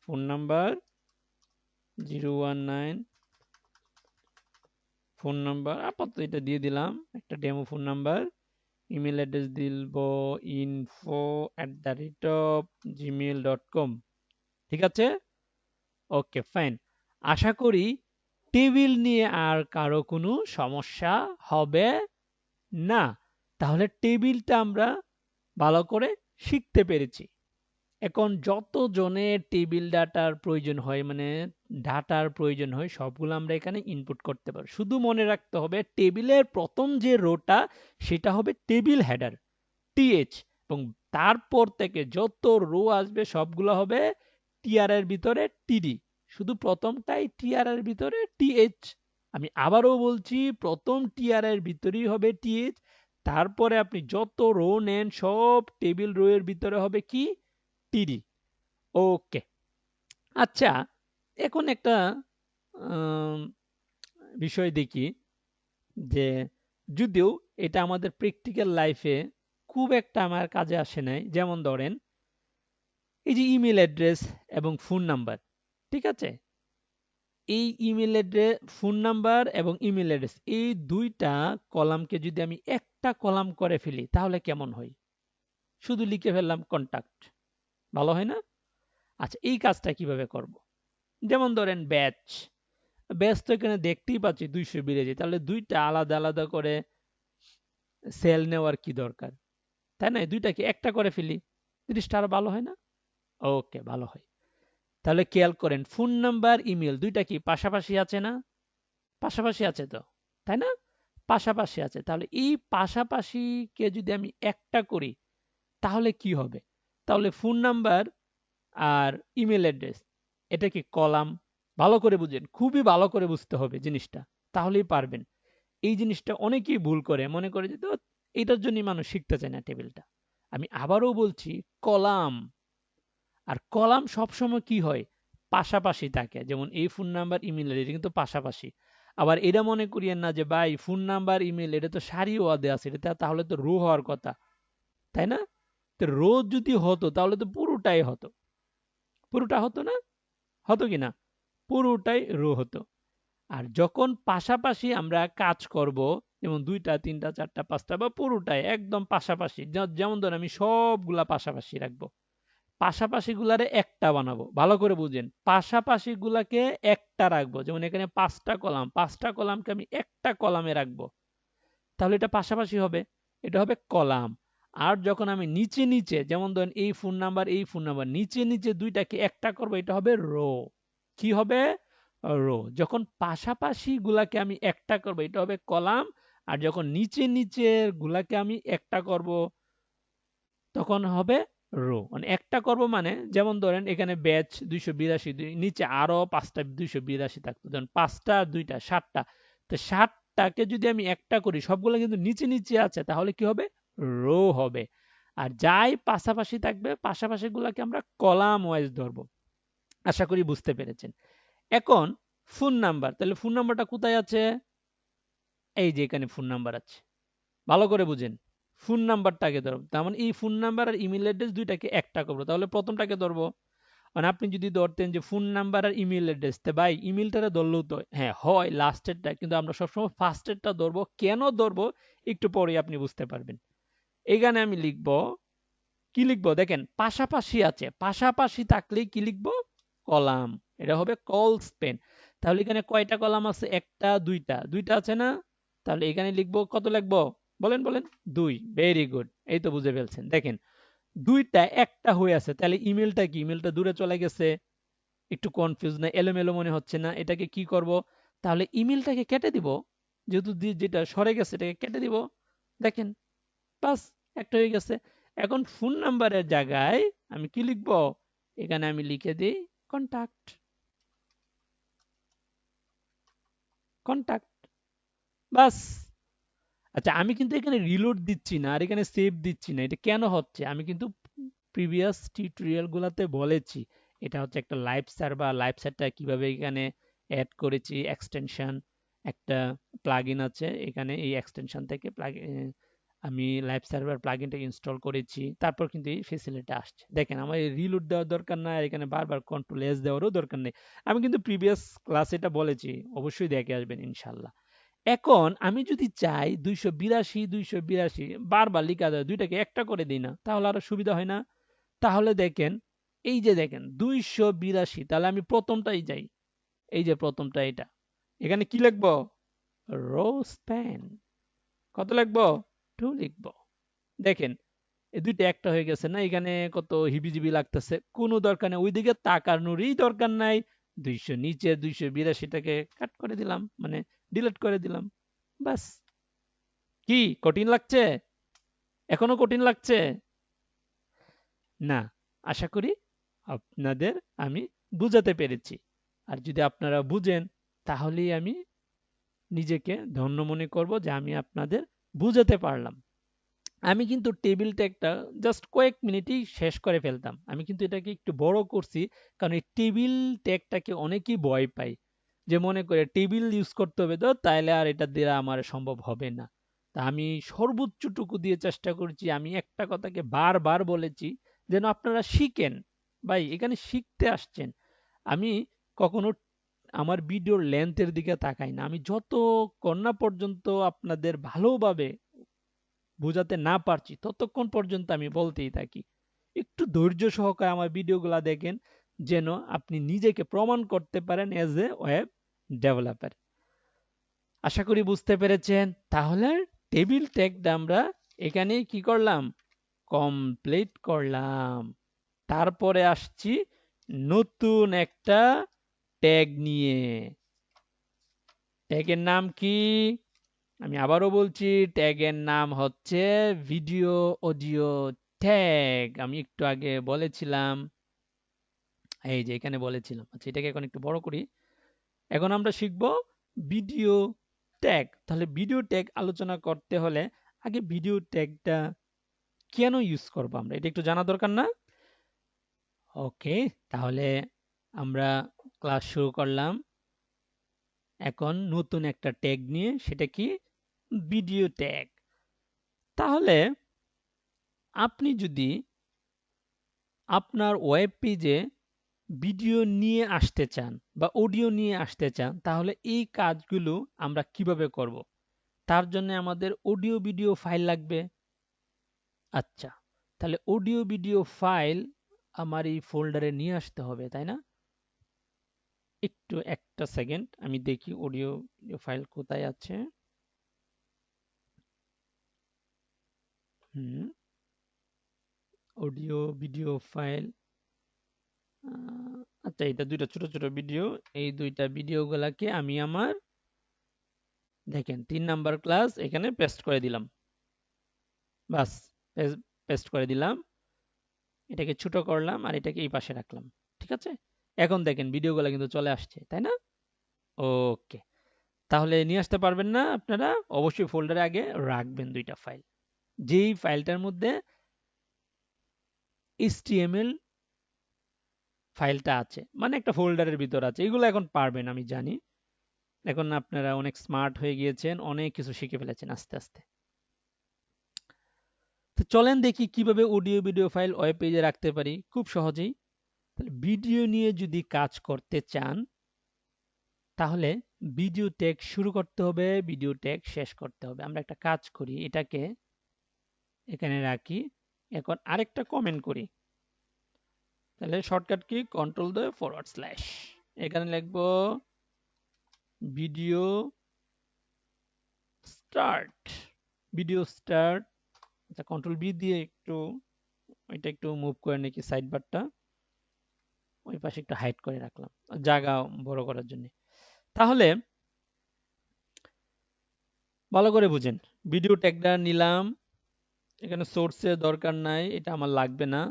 ফোন নাম্বার 019, ফোন নাম্বার আপাতত এটা দিয়ে দিলাম, একটা demo phone number. Email address দিব info@gmail.com। ঠিক আছে, ওকে ফাইন। আশা করি টেবিল নিয়ে আর কারো কোনো সমস্যা হবে না। তাহলে টেবিলটা আমরা ভালো করে শিখতে পেরেছি। এখন যত জনের টেবিল ডাটার প্রয়োজন হয়, মানে ডাটার প্রয়োজন হয়, সবগুলো আমরা এখানে ইনপুট করতে পারি। শুধু মনে রাখতে হবে টেবিলের প্রথম যে রোটা সেটা হবে টেবিল হেডার, টিএইচ, এবং তারপর থেকে যত রো আসবে সবগুলো হবে টিআর এর ভিতরে টিডি। শুধু প্রথমটাই টিআর এর ভিতরে টিএইচ। আমি আবারও বলছি, প্রথম টিআর এর ভিতরেই হবে টিএইচ, তারপরে আপনি যত রো নেন সব টেবিল রো এর ভিতরে হবে কি টিডি। ওকে, আচ্ছা এখন একটা বিষয় দেখি, যে যদিও এটা আমাদের প্র্যাকটিক্যাল লাইফে খুব একটা আমার কাজে আসে নাই। যেমন ধরেন এই যে ইমেল অ্যাড্রেস এবং ফোন নাম্বার, ঠিক আছে, এই ইমেল অ্যাড্রেস, ফোন নাম্বার এবং ইমেল অ্যাড্রেস, এই দুইটা কলামকে যদি আমি একটা কলাম করে ফেলি তাহলে কেমন হয়? শুধু লিখে ফেললাম কন্টাক্ট, ভালো হয় না? আচ্ছা, এই কাজটা কিভাবে করব? যেমন ধরেন ব্যাচ, ব্যাচ তো এখানে দেখতেই পাচ্ছি 282, তাহলে দুইটা আলাদা আলাদা করে সেল নেওয়ার কি দরকার, তাই না? দুইটাকে একটা করে ফেলি, জিনিসটা আরো ভালো হয় না? ওকে, ভালো হয়। তাহলে খেয়াল করেন, ফোন নাম্বার ইমেল দুইটা কি পাশাপাশি আছে না? পাশাপাশি আছে তো, তাই না? পাশাপাশি আছে। তাহলে এই পাশাপাশিকে যদি আমি একটা করি তাহলে কি হবে? তাহলে ফোন নাম্বার আর ইমেল অ্যাড্রেস, এটা কি কলাম? ভালো করে বুঝেন, খুবই ভালো করে বুঝতে হবে জিনিসটা, তাহলেই পারবেন। এই জিনিসটা অনেকেই ভুল করে, মনে করে যে তো এটার জন্যই মানুষ শিখতে চায় না টেবিলটা। আমি আবারও বলছি, কলাম, আর কলাম সবসময় কি হয়? পাশাপাশি থাকে। যেমন এই ফোন নাম্বার ইমেল এটা কিন্তু পাশাপাশি। আবার এটা মনে করিয়েন না যে ভাই ফোন নাম্বার ইমেল এটা তো সারি ওয়াদে আছে, এটা তাহলে তো রো হওয়ার কথা, তাই না? তো রো যদি হতো তাহলে তো পুরোটাই হতো, পুরোটা হতো না? হতো কি না? পুরোটাই রো হতো। আর যখন পাশাপাশি আমরা কাজ করব, যেমন দুইটা তিনটা চারটা পাঁচটা বা পুরোটাই একদম পাশাপাশি, যেমন ধরেন আমি সবগুলা পাশাপাশি রাখবো, পাশাপাশি গুলারে একটা বানাবো, ভালো করে বুঝেন, পাশাপাশি গুলাকে একটা রাখবো। যেমন এখানে 5টা কলাম, 5টা কলামকে আমি একটা কলামে রাখবো, তাহলে এটা পাশাপাশি হবে, এটা হবে কলাম। আর যখন আমি নিচে নিচে, যেমন ধরেন এই ফোন নাম্বার এই ফোন নাম্বার, নিচে নিচে দুইটাকে একটা করবো, এটা হবে রো। কি হবে? রো। যখন পাশাপাশি গুলাকে আমি একটা করবো এটা হবে কলাম, আর যখন নিচে নিচের গুলাকে আমি একটা করব তখন হবে রো। মানে একটা করব মানে, যেমন ধরেন এখানে ব্যাচ 282, নিচে আরো 5টা 282 থাকতো, ধরেন 5টা আর 2টা 7টা, তো 7টাকে যদি আমি একটা করি, সবগুলো কিন্তু নিচে নিচে আছে, তাহলে কি হবে? রো হবে। আর যাই পাশাপাশি থাকবে পাশাপাশি গুলাকে আমরা কলাম ওয়াইজ ধরবো। আশা করি বুঝতে পেরেছেন। এখন ফোন নাম্বার, তাহলে ফোন নাম্বারটা কোথায় আছে? এই যে এখানে ফোন নাম্বার আছে, ভালো করে বুঝেন। ফোন নাম্বারটাকে ধরবো, তার মানে এই ফোন নাম্বার আর ইমেল অ্যাড্রেস দুইটাকে একটা করবো, তাহলে প্রথমটাকে ধরবো। মানে আপনি যদি ধরতেন যে ফোন নাম্বার আর ইমেল অ্যাড্রেস, তো ভাই ইমেলটারে ধরলেও তো হ্যাঁ হয় লাস্টেরটা, কিন্তু আমরা সবসময় ফার্স্টেরটা ধরবো। কেন ধরবো একটু পরে আপনি বুঝতে পারবেন। এখানে আমি লিখবো, কি লিখবো দেখেন, পাশাপাশি আছে, পাশাপাশি থাকলেই কি লিখবো? কলাম। এটা হবে কল স্পেন। তাহলে এখানে কয়টা কলাম আছে? একটা দুইটা, দুইটা আছে না? তাহলে এখানে লিখবো, কত লিখবো বলেন বলেন? 2। ভেরি গুড, এই তো বুঝে ফেলছেন। দেখেন দুইটা একটা হয়ে আছে, তাহলে ইমেলটা কি? ইমেলটা দূরে চলে গেছে, একটু কনফিউজ না, এলোমেলো মনে হচ্ছে না? এটাকে কি করব? তাহলে ইমেলটাকে কেটে দিব, যেহেতু যেটা সরে গেছে এটাকে কেটে দিব। দেখেন, বাস, একটা হয়ে গেছে। এখন ফোন নাম্বারের জায়গায় আমি কি লিখবো? এখানে আমি লিখে দিই কন্টাক্ট, কন্টাক্ট, বাস। আচ্ছা, আমি কিন্তু এখানে রিলোড দিচ্ছি না আর এখানে সেভ দিচ্ছি না, এটা কেন হচ্ছে? আমি কিন্তু প্রিভিয়াস টিউটোরিয়াল গুলাতে বলেছি, এটা হচ্ছে একটা লাইভ সার্ভার। লাইভ সার্ভারটা কিভাবে এখানে অ্যাড করেছি, এক্সটেনশন, একটা প্লাগইন আছে এখানে, এই এক্সটেনশন থেকে আমি লাইভ সার্ভার প্লাগইনটা ইনস্টল করেছি, তারপর কিন্তু এই ফেসিলিটি আসছে। দেখেন আমার রিলোড দেওয়ার দরকার নাই, আর এখানে বারবার কন্ট্রোল এস দেওয়ারও দরকার নেই। আমি কিন্তু প্রিভিয়াস ক্লাসে এটা বলেছি, অবশ্যই দেখে আসবেন ইনশাল্লাহ। এখন আমি যদি চাই 282 282 বারবার লিখা যায়, দুইটাকে একটা করে দিই না, তাহলে আরো সুবিধা হয় না? তাহলে দেখেন, এই যে দেখেন 282, তাহলে আমি প্রথমটাই যাই, এই যে প্রথমটা এটা, এখানে কি লিখবো? Rho span. কত লিখবো? 2 লিখবো। দেখেন এই দুইটা একটা হয়ে গেছে না? এখানে কত হিবিজিবি লাগতেছে, কোনো দরকার নেই, ওইদিকে তাকানোরই দরকার নাই। 200 নিচে 282টাকে কাট করে দিলাম, মানে ডিলিট করে দিলাম, বাস। কি কঠিন লাগছে? এখনো কঠিন লাগছে? না, আশা করি আপনাদের আমি বুঝাতে পেরেছি। আর যদি আপনারা বুঝেন তাহলেই আমি নিজেকে ধন্য মনে করব যে আমি আপনাদের বুঝাতে পারলাম। আমি কিন্তু টেবিল ট্যাগটা জাস্ট কয়েক মিনিটেই শেষ করে ফেলতাম। আমি কিন্তু এটাকে একটু বড় করছি, কারণ এই টেবিল ট্যাগটাকে অনেকেই ভয় পায়, যে মনে করে টেবিল ইউজ করতে হবে তো তাইলে আর এটা দিয়ে আমার সম্ভব হবে না। তা আমি সর্বোচ্চটুকু দিয়ে চেষ্টা করছি। আমি একটা কথাকে বারবার বলেছি যেন আপনারা শিখেন। ভাই এখানে শিখতে আসছেন। আমি কখনো আমার ভিডিওর লেন্থের দিকে তাকাই না। আমি যতক্ষণ না পর্যন্ত আপনাদের ভালোভাবে বোঝাতে না পারছি ততক্ষণ পর্যন্ত আমি বলতেই থাকি। একটু ধৈর্য সহকারে আমার ভিডিওগুলা দেখেন, যেন আপনি নিজেকে প্রমাণ করতে পারেন এজ এ ওয়েব ডেভেলপার। আশা করি বুঝতে পেরেছেন। তাহলে টেবিল ট্যাগটা আমরা এখানেই কি করলাম, কমপ্লিট করলাম। তারপরে আসছি নতুন একটা ট্যাগ নিয়ে। ট্যাগের নাম কি? আমি আবারও বলছি, ট্যাগের নাম হচ্ছে ভিডিও অডিও ট্যাগ। আমি একটু আগে বলেছিলাম, এই যে এখানে বলেছিলাম। আচ্ছা, এটাকে এখন একটু বড় করি। এখন আমরা শিখব ভিডিও ট্যাগ। তাহলে ভিডিও ট্যাগ আলোচনা করতে হলে আগে ভিডিও ট্যাগটা কেন ইউজ করব আমরা, এটা একটু জানা দরকার না? ওকে, তাহলে আমরা ক্লাস শুরু করলাম এখন নতুন একটা ট্যাগ নিয়ে। সেটা কি? Video tag. তাহলে আপনি যদি আপনার ওয়েব পেজে ভিডিও নিয়ে আসতে চান বা অডিও নিয়ে আসতে চান, তাহলে এই কাজগুলো আমরা কিভাবে করব? তার জন্য আমাদের অডিও ভিডিও ফাইল লাগবে। আচ্ছা, তাহলে অডিও ভিডিও ফাইল আমার এই ফোল্ডারে নিয়ে আসতে হবে, তাই না? একটু একটা সেকেন্ড, আমি দেখি অডিও ফাইল কোথায় আছে। হুম, অডিও ভিডিও ফাইল। আচ্ছা, এটা দুইটা ছোট ছোট ভিডিও। এই দুইটা ভিডিওগুলাকে আমি আমার, দেখেন, 3 নাম্বার ক্লাস এখানে পেস্ট করে দিলাম। বাস, পেস্ট করে দিলাম। এটাকে ছোট করলাম আর এটাকে এই পাশে রাখলাম। ঠিক আছে, এখন দেখেন ভিডিওগুলো কিন্তু চলে আসছে, তাই না? ওকে, তাহলে নিয়ে আসতে পারবেন না আপনারা? অবশ্যই ফোল্ডারে আগে রাখবেন দুইটা ফাইল। যেই ফাইলটার মধ্যে HTML ফাইলটা আছে, মানে একটা ফোল্ডারের ভিতর আছে। এগুলো এখন পারবেন আমি জানি। এখন আপনারা অনেক স্মার্ট হয়ে গিয়েছেন, অনেক কিছু শিখে ফেলেছেন আস্তে আস্তে। তো চলেন দেখি কিভাবে অডিও ভিডিও ফাইল ওয়েব পেজে রাখতে পারি খুব সহজেই। তাহলে ভিডিও নিয়ে যদি কাজ করতে চান, তাহলে ভিডিও ট্যাগ শুরু করতে হবে, ভিডিও ট্যাগ শেষ করতে হবে। আমরা একটা কাজ করি, এটাকে এখানে রাখি। এখন আরেকটা কমেন্ট করি। তাহলে শর্টকাট কি, কন্ট্রোল দিয়ে /, এখানে লিখবো ভিডিও স্টার্ট। Video start. আচ্ছা, কন্ট্রোল বি দিয়ে একটু ওইটা একটু মুভ করে নাকি সাইড বারটা ওই পাশে একটু হাইড করে রাখলাম জায়গা বড় করার জন্য। তাহলে ভালো করে বুঝেন, ভিডিও ট্যাগটা নিলাম। এখানে সোর্সের দরকার নাই, এটা আমার লাগবে না।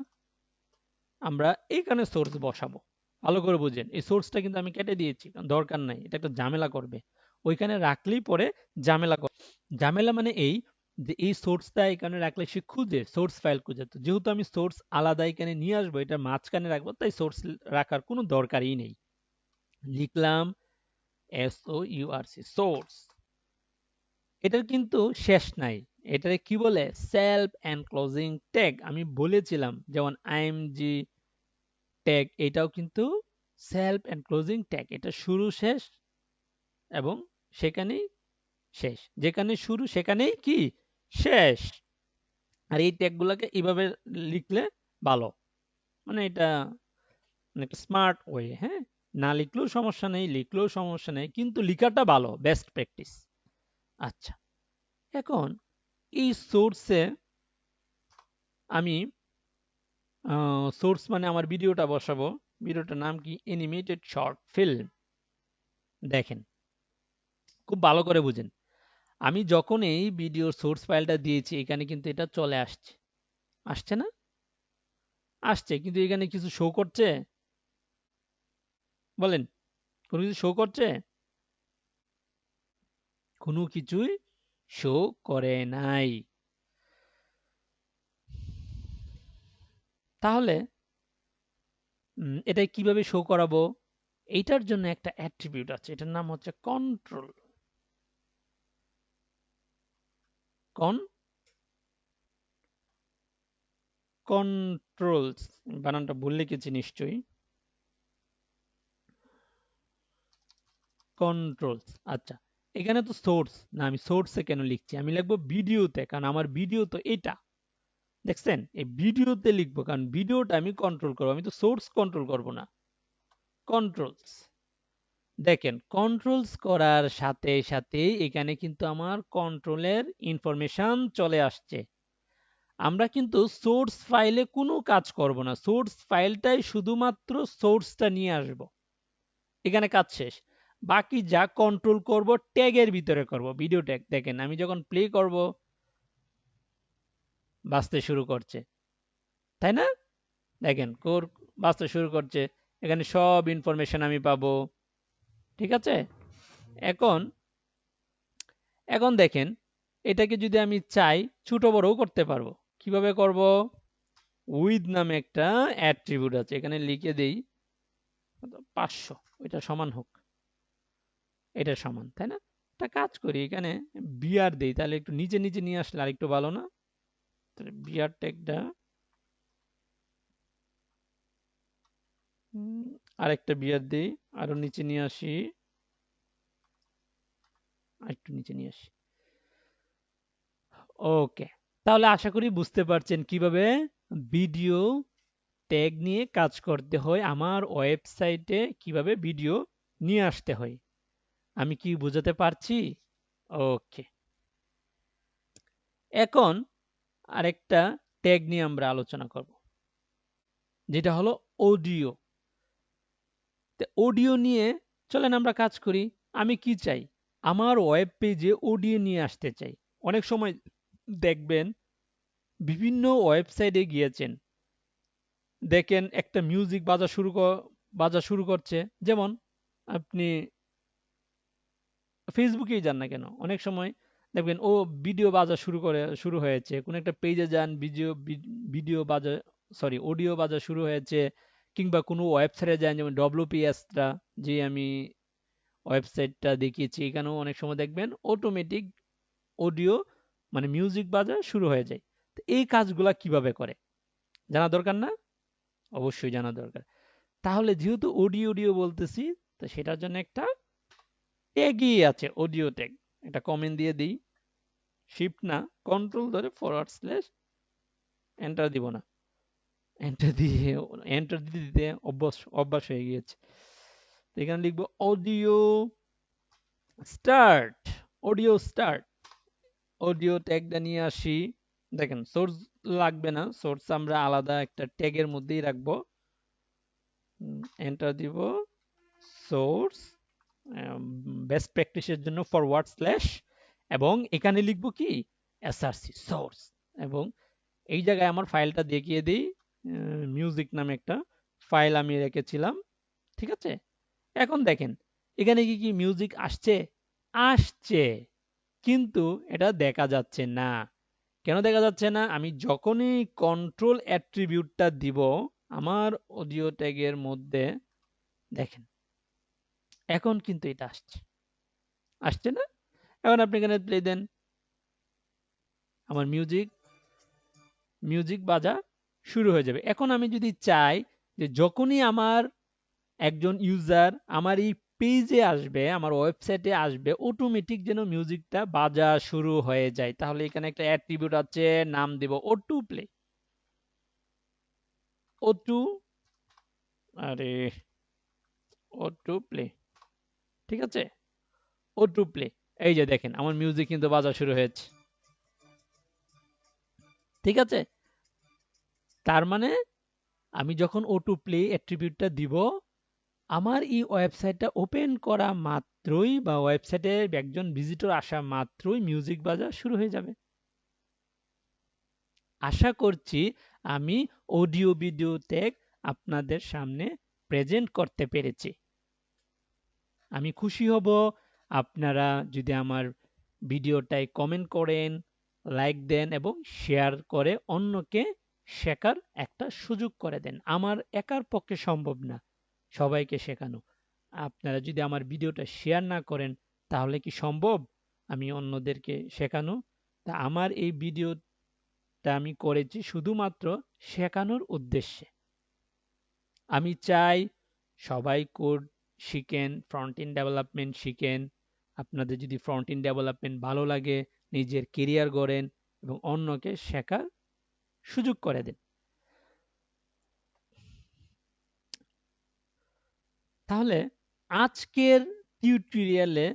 আমরা এখানে সোর্স বসাবো। ভালো করে বুঝেন, এই সোর্সটা কিন্তু আমি কেটে দিয়েছি, কারণ দরকার নাই, এটা একটা ঝামেলা করবে। ওইখানে রাখলেই পরে ঝামেলা করে। ঝামেলা মানে এই যে এই সোর্সটা এখানে রাখলে সে খুঁজে, সোর্স ফাইল খুঁজে। তো যেহেতু আমি সোর্স আলাদা এখানে নিয়ে আসবো, এটা মাঝখানে রাখবো, তাই সোর্স রাখার কোনো দরকারই নেই। লিখলাম SOURC, সোর্স। এটার কিন্তু শেষ নাই। এটারে কি বলে? Self and closing tag. আমি বলেছিলাম যেমন IMG ট্যাগ, এটাও কিন্তু সেলফ এন্ড ক্লোজিং ট্যাগ। এটা শুরু শেষ এবং সেখানেই শেষ, যেখানে শুরু সেখানেই কি শেষ। আর এই ট্যাগগুলোকে এইভাবে লিখলে ভালো, মানে এটা মানে একটা স্মার্ট ওয়ে। হ্যাঁ, না লিখলেও সমস্যা নেই, লিখলেও সমস্যা নেই, কিন্তু লিখাটা ভালো, বেস্ট প্র্যাকটিস। আচ্ছা, এখন এই সোর্সে আমি সোর্স মানে আমার ভিডিওটা বসাবো। ভিডিওটার নাম কি? Animated short film. দেখেন, খুব ভালো করে বুঝেন, আমি যখন এই ভিডিওর সোর্স ফাইলটা দিয়েছি এখানে কিন্তু এটা চলে আসছে। আসছে না? আসছে, কিন্তু এখানে কিছু শো করছে? বলেন। কোনো কিছু শো করছে? কোনো কিছুই শো করে নাই। তাহলে এটা কিভাবে শো করাবো? এইটার জন্য একটা অ্যাট্রিবিউট আছে, এটার নাম হচ্ছে কন্ট্রোল। কন্ট্রোলস, বানানটা ভুল লিখেছি নিশ্চয়ই। কন্ট্রোলস, আচ্ছা। এখানে তো সোর্স না, আমি সোর্সে কেন লিখছি? আমি লিখবো ভিডিওতে, কারণ আমার ভিডিও তো এটা। দেখছেন, এই ভিডিওতে লিখবো কারণ ভিডিওটা আমি কন্ট্রোল করবো, আমি তো সোর্স কন্ট্রোল করব না। কন্ট্রোলস, দেখেন কন্ট্রোলস করার সাথে সাথে এখানে কিন্তু আমার কন্ট্রোলের ইনফরমেশন চলে আসছে। আমরা কিন্তু সোর্স ফাইলে কোনো কাজ করব না, সোর্স ফাইলটাই শুধুমাত্র সোর্সটা নিয়ে আসব, এখানে কাজ শেষ। বাকি যা কন্ট্রোল করব ট্যাগের ভিতরে করব। ভিডিও ট্যাগ দেখেন, আমি যখন প্লে করব বাজতে শুরু করছে, তাই না? দেখেন বাজতে শুরু করছে, এখানে সব ইনফরমেশন আমি পাবো। ঠিক আছে, এখন এখন দেখেন, এটাকে যদি আমি চাই ছোট বড়ও করতে পারবো। কিভাবে করব? উইথ নামে একটা অ্যাট্রিবিউট আছে, এখানে লিখে দেই 500, ওইটা সমান হোক, এটা সমান, তাই না? একটা কাজ করি, এখানে বিআর দেই, তাহলে একটু নিচে নিচে নিয়ে আসলে আরেকটু ভালো না? তাহলে বিআর ট্যাগটা আরেকটা বিআর দেই, আরো নিচে নিয়ে আসি, আরেকটু নিচে নিয়ে আসি। ওকে, তাহলে আশা করি বুঝতে পারছেন কিভাবে ভিডিও ট্যাগ নিয়ে কাজ করতে হয়, আমার ওয়েবসাইটে কিভাবে ভিডিও নিয়ে আসতে হয়। আমি কি বোঝাতে পারছি? ওকে, এখন আরেকটা ট্যাগ নিয়ে আমরা আলোচনা করব, যেটা হলো অডিও। অডিও নিয়ে চলেন আমরা কাজ করি। আমি কি চাই? আমার ওয়েব পেজে অডিও নিয়ে আসতে চাই। অনেক সময় দেখবেন বিভিন্ন ওয়েবসাইটে গিয়েছেন, দেখেন একটা মিউজিক বাজা শুরু করছে, যেমন আপনি ফেসবুকেই যান না কেন, অনেক সময় দেখবেন ও ভিডিও বাজা শুরু হয়েছে, কোন একটা পেজে যান, ভিডিও বাজা, সরি অডিও বাজা শুরু হয়েছে, কিংবা কোনো ওয়েবসাইটে যান, যেমন ডব্লিউপিএসটা, যে আমি ওয়েবসাইটটা দেখিয়েছি, এখানেও অনেক সময় দেখবেন অটোমেটিক অডিও মানে মিউজিক বাজা শুরু হয়ে যায়। তো এই কাজগুলা কিভাবে করে জানা দরকার না? অবশ্যই জানা দরকার। তাহলে যেহেতু অডিও অডিও বলতেছি, তো সেটার জন্য একটা ট্যাগই আছে, অডিও ট্যাগ। একটা কমেন্ট দিয়ে দিই, শিফট না কন্ট্রোল ধরে ফরওয়ার্ড স্ল্যাশ, এন্টার দিব না, এন্টার দিতে দিতে অভ্যাস হয়ে গিয়েছে। এখানে লিখবো audio start, audio start, audio ট্যাগটা নিয়ে আসি। দেখেন সোর্স লাগবে না, সোর্স আমরা আলাদা একটা ট্যাগের মধ্যেই রাখবো। এন্টার দিব, সোর্স বেস্ট প্র্যাকটিসের জন্য ফরওয়ার্ড স্ল্যাশ, এবং এখানে লিখবো কি এসআরসি সোর্স, এবং এই জায়গায় আমার ফাইলটা দেখিয়ে দিই, মিউজিক নামে একটা ফাইল আমি রেখেছিলাম। ঠিক আছে, এখন দেখেন এখানে কি কি মিউজিক আসছে? আসছে, কিন্তু এটা দেখা যাচ্ছে না। কেন দেখা যাচ্ছে না? আমি যখনই কন্ট্রোল অ্যাট্রিবিউটটা দিব আমার অডিও ট্যাগের মধ্যে, দেখেন এখন কিন্তু এটা আসছে, আসছে না? এখন আপনি এখানে প্লে দেন, আমার মিউজিক বাজা শুরু হয়ে যাবে। এখন আমি যদি চাই যে যখনই আমার একজন ইউজার আমার এই পেজে আসবে, আমার ওয়েবসাইটে আসবে, অটোমেটিক যেন মিউজিকটা বাজা শুরু হয়ে যায়, তাহলে এখানে একটা অ্যাট্রিবিউট আছে, নাম দেব অটো প্লে। অটো, আরে অটো প্লে, ঠিক আছে, অটো প্লে। এই যে দেখেন আমার মিউজিক কিন্তু বাজা শুরু হয়েছে। ঠিক আছে, তার মানে আমি যখন অটো প্লে অ্যাট্রিবিউটটা দিব, আমার এই ওয়েবসাইটটা ওপেন করা মাত্রই বা ওয়েবসাইটে একজন ভিজিটর আসা মাত্রই মিউজিক বাজা শুরু হয়ে যাবে। আশা করছি আমি অডিও ভিডিও ট্যাগ আপনাদের সামনে প্রেজেন্ট করতে পেরেছি। আমি খুশি হব আপনারা যদি আমার ভিডিওটায় কমেন্ট করেন, লাইক দেন এবং শেয়ার করে অন্যকে শেখার একটা সুযোগ করে দেন। আমার একার পক্ষে সম্ভব না সবাইকে শেখানো। আপনারা যদি আমার ভিডিওটা শেয়ার না করেন তাহলে কি সম্ভব আমি অন্যদেরকে শেখানো? তা আমার এই ভিডিওটা আমি করেছি শুধুমাত্র শেখানোর উদ্দেশ্যে। আমি চাই সবাই কোড শিখেন, ফ্রন্ট এন্ড ডেভেলপমেন্ট শিখেন। আপনাদের যদি ফ্রন্ট এন্ড ডেভেলপমেন্ট ভালো লাগে, নিজের কেরিয়ার গড়েন এবং অন্যকে শেখার সুযোগ করে দেন। তাহলে আজকের টিউটোরিয়ালে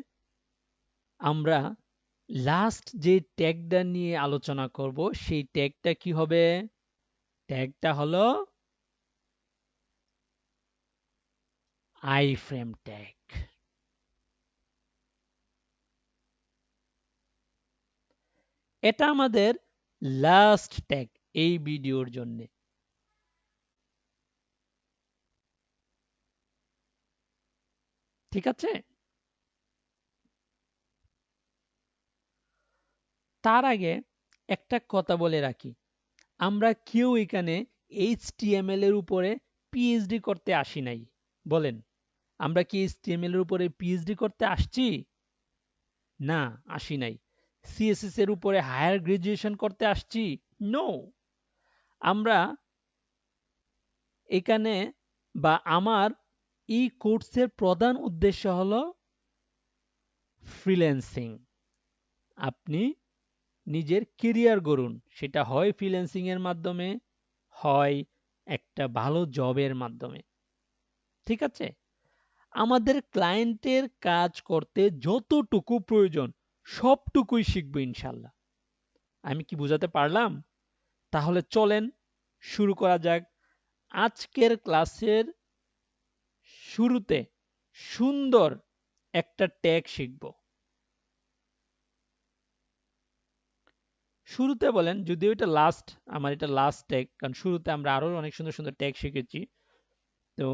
আমরা লাস্ট যে ট্যাগটা নিয়ে আলোচনা করব সেই ট্যাগটা কি হবে? ট্যাগটা হলো আইফ্রেম ট্যাগ। এটা আমাদের লাস্ট ট্যাগ এই ভিডিওর জন্য। ঠিক আছে? তার আগে একটা কথা বলে রাখি, আমরা কেউ এখানে HTML এর উপরে পিএইচডি করতে আসি নাই। বলেন, আমরা কি HTML এর উপরে পিএইচডি করতে আসছি? না, আসি নাই। CSS এর উপরে হায়ার গ্রাজুয়েশন করতে আসছি? নো। আমরা এখানে বা আমার এই কোর্সের প্রধান উদ্দেশ্য হলো ফ্রিল্যান্সিং। আপনি নিজের কেরিয়ার গড়ুন, সেটা হয় ফ্রিল্যান্সিং এর মাধ্যমে, হয় একটা ভালো জবের মাধ্যমে। ঠিক আছে? আমাদের ক্লায়েন্টের কাজ করতে যতটুকু প্রয়োজন সবটুকুই শিখবো ইনশাল্লাহ। আমি কি বোঝাতে পারলাম? তাহলে চলেন শুরু করা যাক। আজকের ক্লাসের শুরুতে সুন্দর একটা ট্যাগ শিখব। শুরুতে বলেন, যদিও এটা লাস্ট, আমার এটা লাস্ট ট্যাগ, কারণ শুরুতে আমরা আরো অনেক সুন্দর সুন্দর ট্যাগ শিখেছি। তো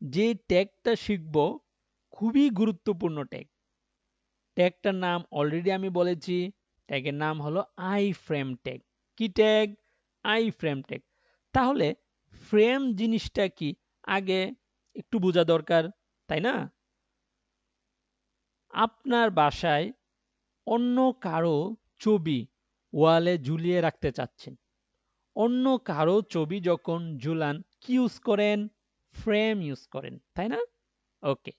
যে ট্যাগটা শিখব খুবই গুরুত্বপূর্ণ ট্যাগ। ট্যাগটার নাম অলরেডি আমি বলেছি, ট্যাগের নাম হলো আই ফ্রেম ট্যাগ। কি ট্যাগ? I frame tag. তাহলে ফ্রেম জিনিসটা কি আগে একটু বোঝা দরকার, তাই না? আপনার বাসায় অন্য কারো ছবি ওয়ালে ঝুলিয়ে রাখতে চাচ্ছেন। অন্য কারো ছবি যখন ঝুলান কি ইউজ করেন? ফ্রেম ইউজ করেন, তাই না? ওকে।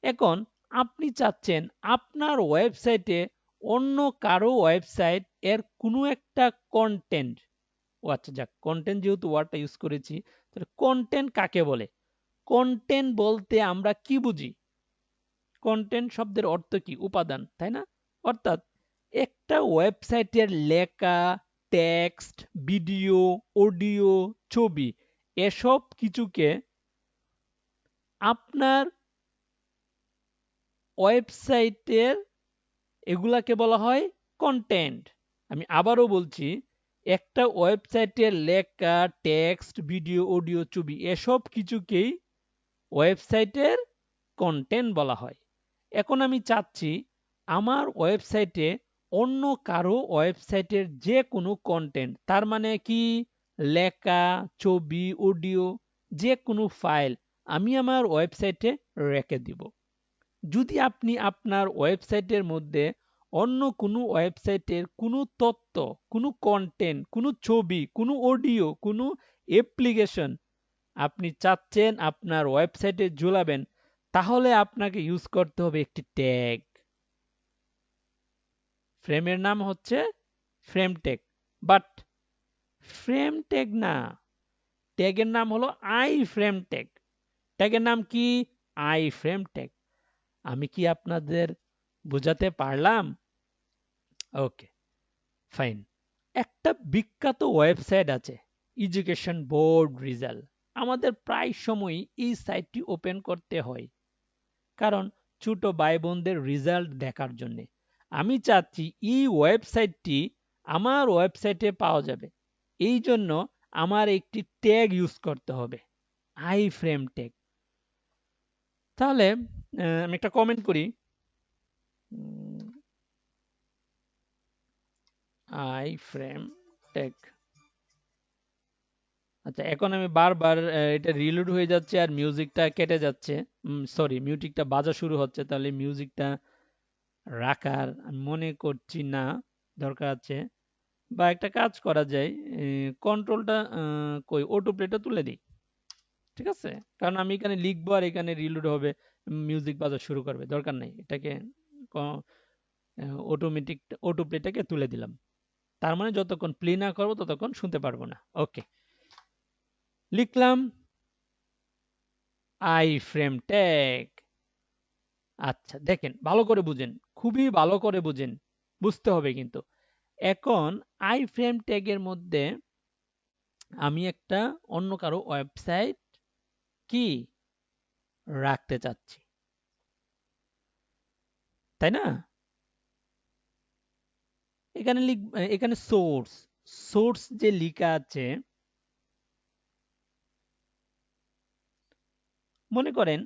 এখন আপনি চাচ্ছেন আপনার ওয়েবসাইটে অন্য কারো ওয়েবসাইট এর কোনো একটা কন্টেন্ট, ও আচ্ছা যাক, কন্টেন্ট যেহেতু ওয়ার্ডটা ইউজ করেছি, তাহলে কন্টেন্ট কাকে বলে? কন্টেন্ট বলতে আমরা কি বুঝি? কন্টেন্ট শব্দের অর্থ কি? উপাদান, তাই না? অর্থাৎ একটা ওয়েবসাইটের লেখা, টেক্সট, ভিডিও, অডিও, ছবি এসব কিছুকে আপনার ওয়েবসাইটের এগুলাকে বলা হয় কন্টেন্ট। আমি আবারও বলছি, একটা ওয়েবসাইটের লেখা, টেক্সট, ভিডিও, অডিও, ছবি এসব কিছুকেই ওয়েবসাইটের কন্টেন্ট বলা হয়। এখন আমি চাচ্ছি আমার ওয়েবসাইটে অন্য কারো ওয়েবসাইটের যে কোনো কন্টেন্ট, তার মানে কি লেখা, ছবি, অডিও, যে কোনো ফাইল আমি আমার ওয়েবসাইটে রেখে দিব। যদি আপনি আপনার ওয়েবসাইটের মধ্যে অন্য কোনো ওয়েবসাইটের কোনো তথ্য, কোনো কন্টেন্ট, কোনো ছবি, কোনো অডিও, কোনো অ্যাপ্লিকেশন আপনি চাচ্ছেন আপনার ওয়েবসাইটে ঝুলাবেন, তাহলে আপনাকে ইউজ করতে হবে একটি ট্যাগ। ফ্রেমের নাম হচ্ছে frame tag, but frame tag না, ট্যাগের নাম হলো আই ফ্রেম ট্যাগ। ট্যাগের নাম কি? I frame tag. আমি কি আপনাদের বোঝাতে পারলাম? ওকে, ফাইন। একটা বিখ্যাত ওয়েবসাইট আছে, এডুকেশন বোর্ড রেজাল্ট। আমাদের প্রায় সময়ই এই সাইটটি ওপেন করতে হয়, কারণ ছোট ভাই বোনদের রেজাল্ট দেখার জন্য। আমি চাচ্ছি এই ওয়েবসাইটটি আমার ওয়েবসাইটে পাওয়া যাবে, এই জন্য আমার একটি ট্যাগ ইউজ করতে হবে, আই ফ্রেম ট্যাগ। তাহলে আমি একটা কমেন্ট করি, আই ফ্রেম টেক। আচ্ছা, এখন আমি বারবার এটা রিলোড হয়ে যাচ্ছে আর মিউজিকটা কেটে যাচ্ছে, সরি মিউজিকটা বাজা শুরু হচ্ছে, তাহলে মিউজিকটা রাখার আমি মনে করছি না দরকার আছে। বা একটা কাজ করা যায়, কন্ট্রোলটা কই অটো প্লেটা তুলে দিই, ঠিক আছে? কারণ আমি এখানে লিখবো আর এখানে রিলোড হবে, মিউজিক বাজা শুরু করবে, দরকার নেই এটাকে। অটোমেটিক অটো প্লেটাকে তুলে দিলাম, তার মানে যতক্ষণ প্লে না করবো ততক্ষণ শুনতে পারবো না। ওকে, লিখলাম আই ফ্রেম ট্যাগ। আচ্ছা দেখেন, ভালো করে বুঝেন, খুবই ভালো করে বুঝেন, বুঝতে হবে কিন্তু। এখন আই ফ্রেম ট্যাগের মধ্যে আমি একটা অন্য কারো ওয়েবসাইট কি রাখতে চাচ্ছি, তাই না? এখানে এখানে সোর্স, সোর্স যে লেখা আছে, মনে করেন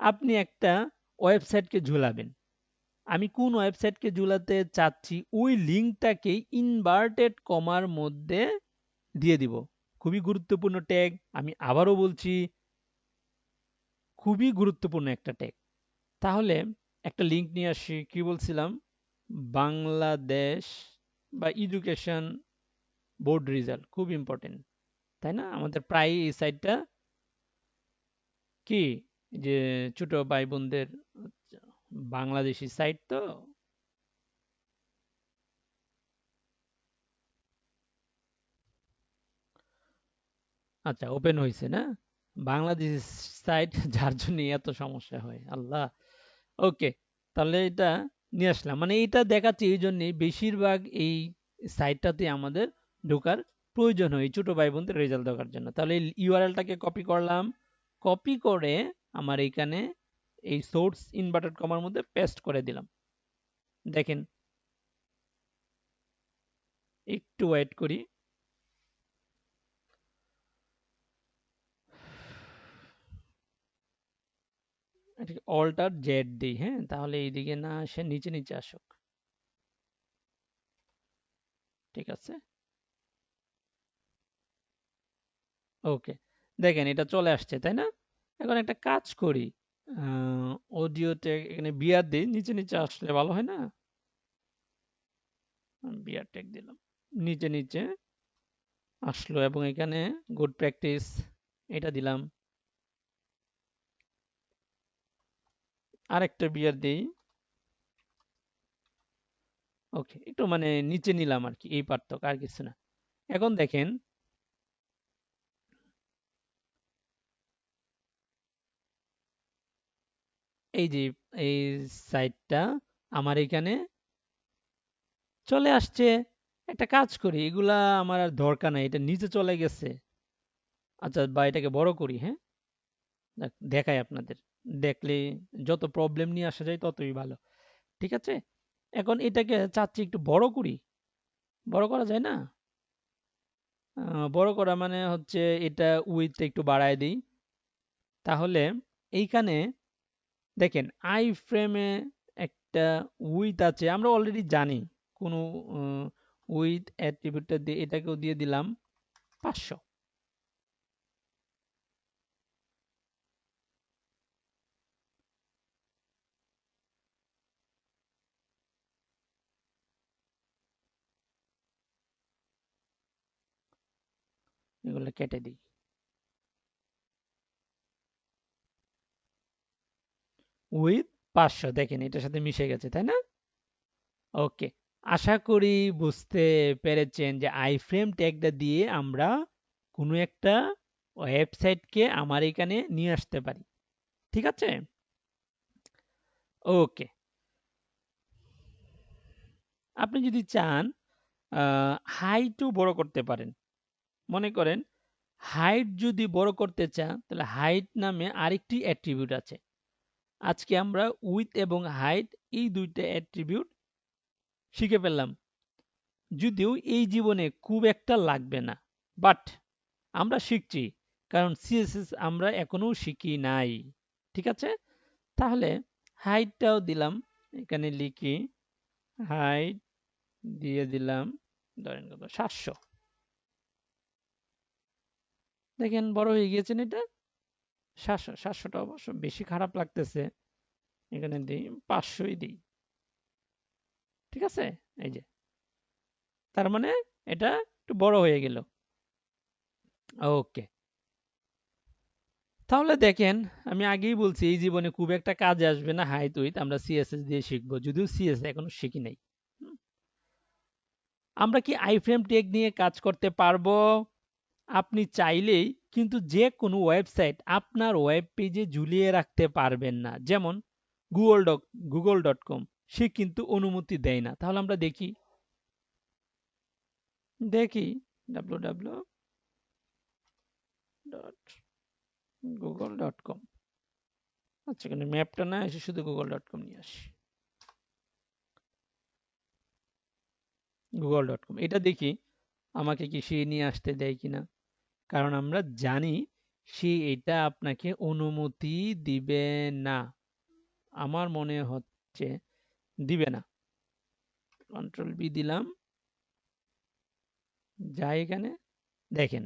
আপনি একটা ওয়েবসাইটকে ঝুলাবেন, আমি কোন ওয়েবসাইটকে ঝুলাতে চাচ্ছি ওই লিঙ্কটাকে ইনভার্টেড কমার মধ্যে দিয়ে দিব। খুবই গুরুত্বপূর্ণ ট্যাগ, আমি আবারও বলছি, খুবই গুরুত্বপূর্ণ একটা ট্যাগ। তাহলে একটা লিঙ্ক নিয়ে আসি, কি বলছিলাম, বাংলাদেশ বা এডুকেশন বোর্ড রেজাল্ট, খুব ইম্পর্টেন্ট, তাই না? আমাদের প্রায় এই সাইটটা কি, যে ছোট ভাই বোনদের বাংলাদেশি সাইট তো। আচ্ছা, ওপেন হয়েছে না বাংলাদেশি সাইট, যার জন্য এত সমস্যা হয় আল্লাহ। ওকে, তাহলে এটা নিয়ে আসলাম, মানে এটা দেখাচ্ছি এই জন্যে বেশিরভাগ এই সাইটটাতে আমাদের ঢোকার প্রয়োজন হয় এই ছোট ভাই বোনদের রেজাল্ট দেখার জন্য। তাহলে ইউআরএলটাকে কপি করলাম, কপি করে আমার এইখানে এই সোর্স ইনভার্টেড কমার মধ্যে পেস্ট করে দিলাম। দেখেন, একটু ওয়েট করি, এটাকে অল্টার জেড দিই, হ্যাঁ, তাহলে এইদিকে না আসে, নিচে নিচে আসুক, ঠিক আছে। ওকে, দেখেন এটা চলে আসছে, তাই না? এখন একটা কাজ করি, অডিওতে এখানে বিয়ার দিই, নিচে নিচে আসলে ভালো হয় না? বিয়ার ট্যাগ দিলাম, নিচে নিচে আসলো, এবং এখানে গুড প্র্যাকটিস এটা দিলাম, আরেকটা বিয়ার দিই। ওকে, একটু মানে নিচে নিলাম আর কি, এই পার্থক্য, আর কিছু না। এখন দেখেন, এই যে এই সাইটটা আমার এখানে চলে আসছে। একটা কাজ করি, এগুলা আমার আর দরকার নাই, এটা নিচে চলে গেছে। আচ্ছা, বা এটাকে বড় করি, হ্যাঁ, দেখাই আপনাদের, দেখলে যত প্রবলেম নিয়ে আসা যায় ততই ভালো, ঠিক আছে? এখন এটাকে চাচ্ছি একটু বড় করি, বড় করা যায় না? বড় করা মানে হচ্ছে এটা উইথটা একটু বাড়ায় দিই, তাহলে এইখানে দেখেন আই ফ্রেমে একটা উইথ আছে, আমরা অলরেডি জানি কোনো উইথ অ্যাট্রিবিউটটা দিয়ে এটাকেও দিয়ে দিলাম 500। এগুলো কেটে দিই, উইথ 500, দেখেন এটার সাথে মিশে গেছে, তাই না? ওকে, আশা করি বুঝতে পেরেছেন যে আইফ্রেম ট্যাগটা দিয়ে আমরা কোনো একটা ওয়েবসাইটকে আমার এখানে নিয়ে আসতে পারি, ঠিক আছে? ওকে, আপনি যদি চান হাইটও বড় করতে পারেন। মনে করেন হাইট যদি বড় করতে চান, তাহলে হাইট নামে আরেকটি অ্যাট্রিবিউট আছে। আজকে আমরা উইথ এবং হাইট এই দুইটা অ্যাট্রিবিউট শিখে ফেললাম, যদিও এই জীবনে খুব একটা লাগবে না, বাট আমরা শিখছি, কারণ সিএসএস আমরা এখনো শিখি নাই। ঠিক আছে? তাহলে হাইটটাও দিলাম, এখানে লিখি হাইট দিয়ে দিলাম ধরেন কত 700। দেখেন বড় হয়ে গিয়েছেন এটা 700। 700টা অবশ্য বেশি খারাপ লাগতেছে, এখানে দিই 500ই দিই। ঠিক আছে, এই যে তার মানে এটা একটু বড় হয়ে গেল। ওকে, তাহলে দেখেন আমি আগেই বলছি এই জীবনে খুব একটা কাজে আসবে না হাইট উইথ, আমরা সিএসএস দিয়ে শিখবো, যদিও সিএসএস এখনো শিখি নাই। আমরা কি আইফ্রেম টেক নিয়ে কাজ করতে পারবো? আপনি চাইলেই কিন্তু যে কোনো ওয়েবসাইট আপনার ওয়েব পেজে ঝুলিয়ে রাখতে পারবেন না। যেমন google.com, সে কিন্তু অনুমতি দেয় না। তাহলে আমরা দেখি www.google.com। আচ্ছা, এখানে ম্যাপটা না এসে শুধু google.com নিয়ে আসি। google.com এটা দেখি আমাকে কি সে নিয়ে আসতে দেয় কিনা, কারণ আমরা জানি সে এটা আপনাকে অনুমতি দিবে না। আমার মনে হচ্ছে দিবে না। কন্ট্রোল বি দিলাম, যাই এখানে দেখেন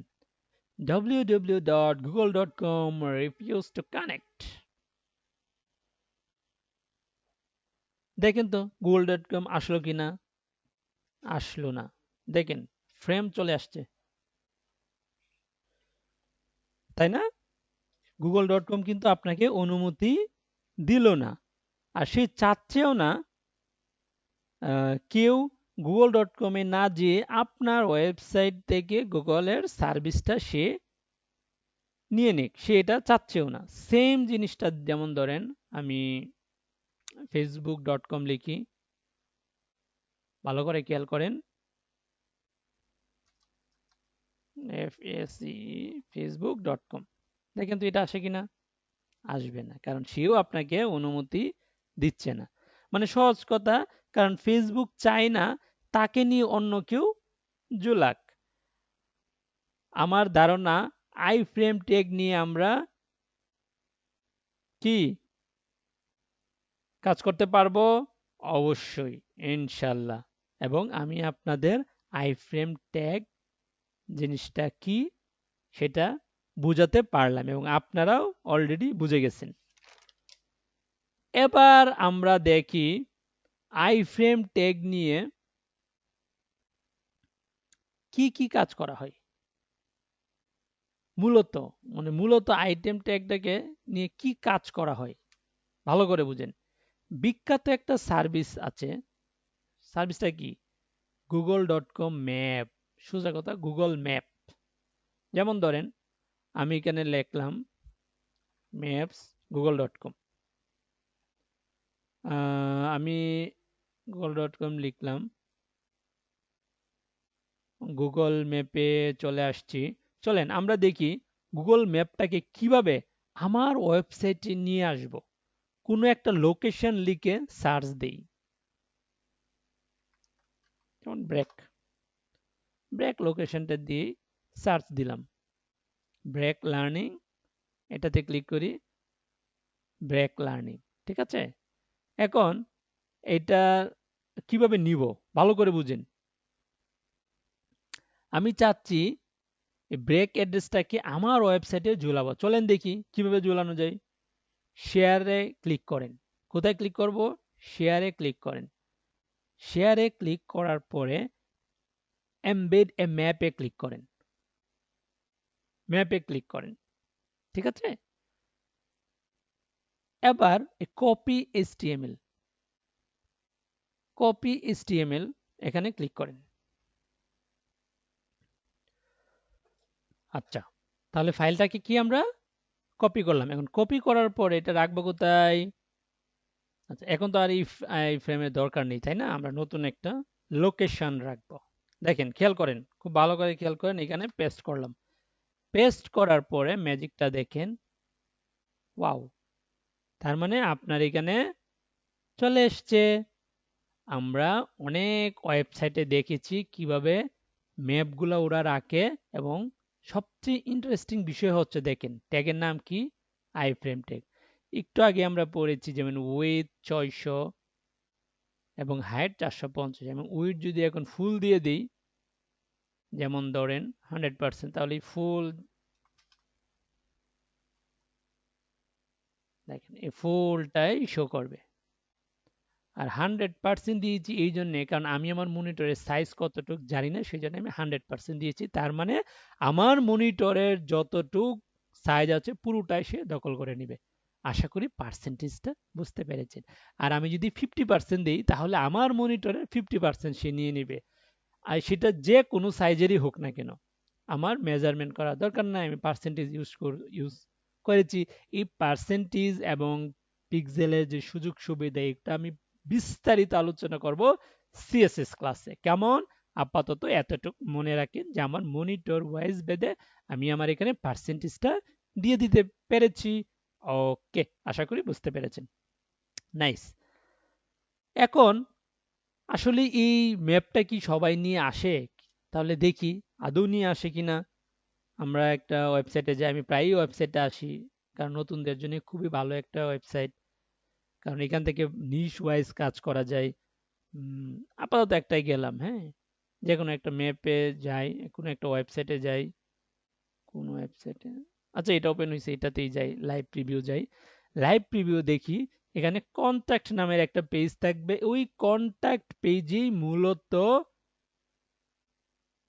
www.google.com refuse to connect। দেখেন তো google.com আসলো কিনা, আসলো না। দেখেন ফ্রেম চলে আসছে, তাই না? google.com কিন্তু আপনাকে অনুমতি দিল না, আর সে চাচ্ছেও না কেউ google.com-এ না যেয়ে আপনার ওয়েবসাইট থেকে গুগলের সার্ভিসটা সে নিয়ে নিক, সে এটা চাচ্ছেও না। সেম জিনিসটা যেমন ধরেন আমি facebook.com লিখি, ভালো করে খেয়াল করেন, facebook.com। দেখেন তো এটা আসে কিনা, আসবে না, কারণ সেও আপনাকে অনুমতি দিচ্ছে না। মানে সহজ কথা, কারণ ফেসবুক চায় না তাকে নিয়ে অন্য কেউ জুলাক। আমার ধারণা আইফ্রেম টেক নিয়ে আমরা কি কাজ করতে পারবো? অবশ্যই, ইনশাল্লাহ। এবং আমি আপনাদের আইফ্রেম ট্যাগ জিনিসটা কি সেটা বুঝাতে পারলাম, এবং আপনারাও অলরেডি বুঝে গেছেন। এবার আমরা দেখি আইফ্রেম ট্যাগ নিয়ে কি কি কাজ করা হয়। মূলত মূলত আইটেম ট্যাগটাকে নিয়ে কি কাজ করা হয় ভালো করে বুঝেন। বিখ্যাত একটা সার্ভিস আছে, সার্ভিসটা কি? google.com map. সোজা কথা, গুগল ম্যাপ। যেমন ধরেন আমি এখানে লিখলাম ম্যাপস google.com, আমি google.com লিখলাম, গুগল ম্যাপে চলে আসছি। চলেন আমরা দেখি গুগল ম্যাপটাকে কিভাবে আমার ওয়েবসাইটে নিয়ে আসব। কোনো একটা লোকেশন লিখে সার্চ দেই, যেমন ব্রেক, ব্রেক লোকেশনটা দিয়ে সার্চ দিলাম, ব্রেক লার্নিং, এটাতে ক্লিক করি, ব্রেক লার্নিং। ঠিক আছে, এখন এটা কিভাবে নিব ভালো করে বুঝেন। আমি চাচ্ছি এই ব্রেক অ্যাড্রেসটাকে আমার ওয়েবসাইটে ঝুলাবো। চলেন দেখি কিভাবে ঝুলানো যায়। শেয়ারে ক্লিক করেন। কোথায় ক্লিক করব? শেয়ারে ক্লিক করেন। শেয়ারে ক্লিক করার পরে এমবেড এ ম্যাপে ক্লিক করেন, ম্যাপে ক্লিক করেন। ঠিক আছে, এবার কপি এইচটিএমএল, কপি এইচটিএমএল এখানে ক্লিক করেন। আচ্ছা, তাহলে ফাইলটাকে কি আমরা কপি করলাম। এখন কপি করার পরে এটা রাখবো কোথায়? আচ্ছা, এখন তো আর এই ফ্রেমের দরকার নেই, তাই না? আমরা নতুন একটা লোকেশন রাখবো। দেখেন খেয়াল করেন, খুব ভালো করে খেয়াল করেন, এখানে পেস্ট করলাম। পেস্ট করার পরে ম্যাজিকটা দেখেন, ওয়াও, তার মানে আপনার এখানে চলে এসছে। আমরা অনেক ওয়েবসাইটে দেখেছি কিভাবে ম্যাপগুলো ওরা রাখে, এবং সবচেয়ে ইন্টারেস্টিং বিষয় হচ্ছে দেখেন ট্যাগের নাম কি? Iframe tag. একটু আগে আমরা পড়েছি যেমন উইথ 600 এবং হাইট 450 এবং উইথ যদি এখন ফুল দিয়ে দিই যেমন ধরেন 100% তাহলে ফুল দেখেন এই ফুলটাই শো করবে। আর 100% দিয়েছি এই জন্যে কারণ আমি আমার মনিটরের সাইজ কতটুক জানি না, সেই জন্য আমি 100% দিয়েছি। তার মানে আমার মনিটরের যতটুক সাইজ আছে পুরোটাই সে দখল করে নেবে। আশা করি পার্সেন্টেজটা বুঝতে পেরেছেন। আর আমি যদি 50% দিই তাহলে আমার মনিটরের 50% সে নিয়ে নেবে। আর সেটা যে কোনো সাইজেরই হোক না কেন, আমার মেজারমেন্ট করা দরকার নাই, আমি পার্সেন্টেজ ইউজ করেছি। এই পার্সেন্টেজ এবং পিক্সেলের যে সুযোগ সুবিধা এটা আমি বিস্তারিত আলোচনা করব সিএসএস ক্লাসে। কেমন? আপাতত এতটুকু মনে রাখেন যে আমার মনিটর ওয়াইজ বেদে আমি আমার এখানে পার্সেন্টেজটা দিয়ে দিতে পেরেছি। ওকে, আশা করি বুঝতে পেরেছেন। নাইস। এখন আসলে এই ম্যাপটা কি সবাই নিয়ে আসে? তাহলে দেখি আদৌ নিয়ে আসে কিনা। আমরা একটা ওয়েবসাইটে যাই, আমি প্রায়ই ওয়েবসাইটে আসি কারণ নতুনদের জন্য খুবই ভালো একটা ওয়েবসাইট, কারণ এখান থেকে নিশ ওয়াইজ কাজ করা যায়। আপাতত একটাই গেলাম, হ্যাঁ, যে কোনো একটা ম্যাপে যাই, কোনো একটা ওয়েবসাইটে যাই, কোন ওয়েবসাইটে, আচ্ছা এটা ওপেন হয়েছে, এটাতেই যাই, লাইভ প্রিভিউ যাই। লাইভ প্রিভিউ দেখি এখানে কন্ট্যাক্ট নামের একটা পেজ থাকবে, ওই কন্ট্যাক্ট পেজেই মূলত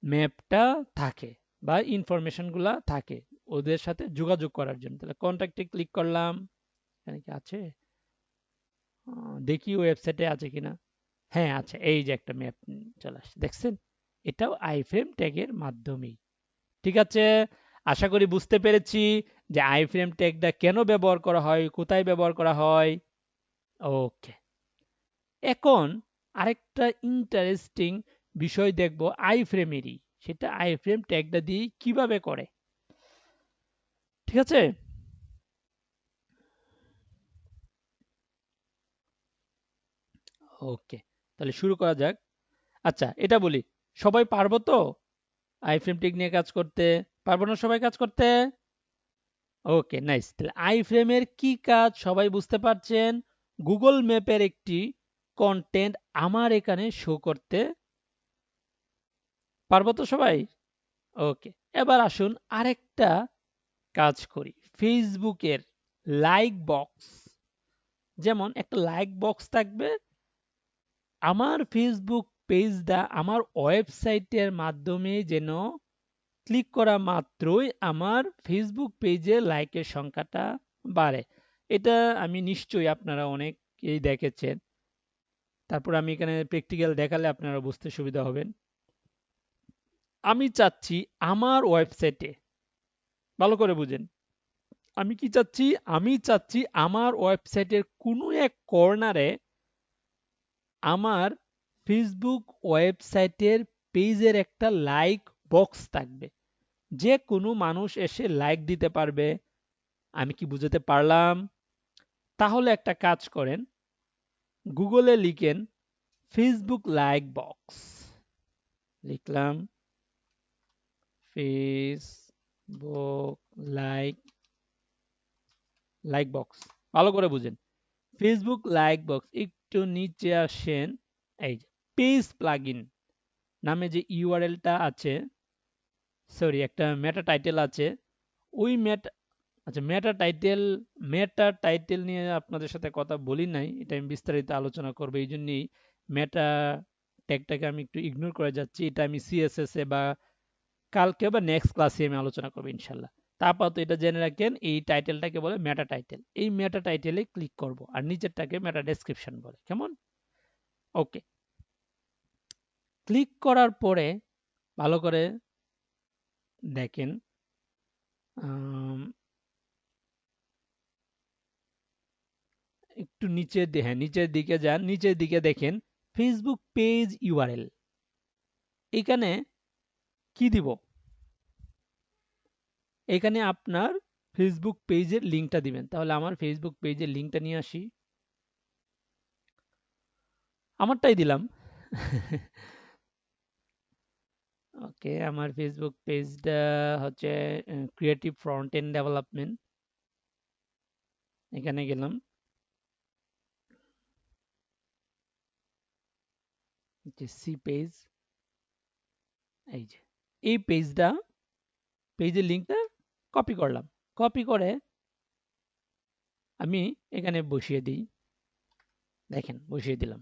ম্যাপটা থাকে বা ইনফরমেশন গুলা থাকে ওদের সাথে যোগাযোগ করার জন্য। তাহলে কন্ট্যাক্টে ক্লিক করলাম, এখানে কি আছে দেখি ওয়েবসাইটে আছে কিনা। হ্যাঁ আছে, এই যে একটা ম্যাপ চলে আসছে, দেখছেন? এটাও আইফ্রেম ট্যাগের মাধ্যমেই। ঠিক আছে, আশা করি বুঝতে পেরেছি যে আইফ্রেম ট্যাগটা কেন ব্যবহার করা হয়, কোথায় ব্যবহার করা হয়। ওকে, এখন আরেকটা ইন্টারেস্টিং বিষয় দেখব আইফ্রেমেরই, সেটা আইফ্রেম ট্যাগটা দিয়ে কিভাবে করে। ঠিক আছে, ওকে, তাহলে শুরু করা যাক। আচ্ছা এটা বলি, সবাই পারবো তো আইফ্রেম ট্যাগ নিয়ে কাজ করতে? পারবো না সবাই কাজ করতে? Okay nice. তাহলে আইফ্রেমের কি কাজ সবাই বুঝতে পারছেন। গুগল ম্যাপের একটি কন্টেন্ট আমার এখানে শো করতে পারবো তো সবাই? ওকে, এবার আসুন আরেকটা কাজ করি। ফেসবুকের লাইক বক্স, যেমন একটা লাইক বক্স থাকবে, আমার ফেসবুক পেজটা আমার ওয়েবসাইটের মাধ্যমে যেন ক্লিক করা মাত্রই আমার ফেসবুক পেজে লাইকের সংখ্যাটা বাড়ে। এটা আমি নিশ্চয়ই আপনারা অনেকেই দেখেছেন। তারপর আমি এখানে প্র্যাকটিক্যাল দেখালে আপনারা বুঝতে সুবিধা হবেন। আমি চাচ্ছি আমার ওয়েবসাইটে, ভালো করে বুঝেন, আমি কি চাচ্ছি, আমি চাচ্ছি আমার ওয়েবসাইটের কোনো এক কর্নারে আমার ফেসবুক ওয়েবসাইটের পেজের একটা লাইক বক্স থাকবে, যে কোনো মানুষ এসে লাইক দিতে পারবে। আমি কি বুঝাতে পারলাম? তাহলে একটা কাজ করেন, গুগলে লিখেন ফেসবুক লাইক বক্স, লিখলাম ফেসবুক লাইক লাইক বক্স, ভালো করে বুঝেন। ফেসবুক লাইক বক্স, একটু নিচে আসেন, এই যে পেজ প্লাগইন নামে যে ইউআরএলটা আছে, সরি একটা মেটা টাইটেল আছে, ওই মেটা, আচ্ছা মেটা টাইটেল নিয়ে আপনাদের সাথে কথা বলি নাই, এটা আমি বিস্তারিত আলোচনা করবো, এই জন্যই মেটা ট্যাগটাকে আমি একটু ইগনোর করে যাচ্ছি। এটা আমি সিএসএস এ বা কালকে বা নেক্সট ক্লাসে আমি আলোচনা করবো ইনশাল্লাহ। তারপর তো এটা জেনে রাখেন, এই টাইটেলটাকে বলে মেটা টাইটেল। এই মেটা টাইটেলে ক্লিক করব, আর নিচেরটাকে মেটা ডেসক্রিপশন বলে। কেমন? ওকে, ক্লিক করার পরে ভালো করে দেখেন, আম, একটু হ্যাঁ নিচের দিকে যান, নিচের দিকে দেখেন ফেসবুক পেজ ইউআরএল। এখানে কি দিব? এখানে আপনার ফেসবুক পেজের লিঙ্কটা দিবেন। তাহলে আমার ফেসবুক পেজের লিঙ্কটা নিয়ে আসি, আমারটাই দিলাম। ওকে, আমার ফেসবুক পেজটা হচ্ছে ক্রিয়েটিভ ফ্রন্ট এন্ড ডেভেলপমেন্ট, এখানে গেলাম, সি পেজ, এই যে এই পেজের লিঙ্কটা কপি করলাম, কপি করে আমি এখানে বসিয়ে দিই, দেখেন বসিয়ে দিলাম।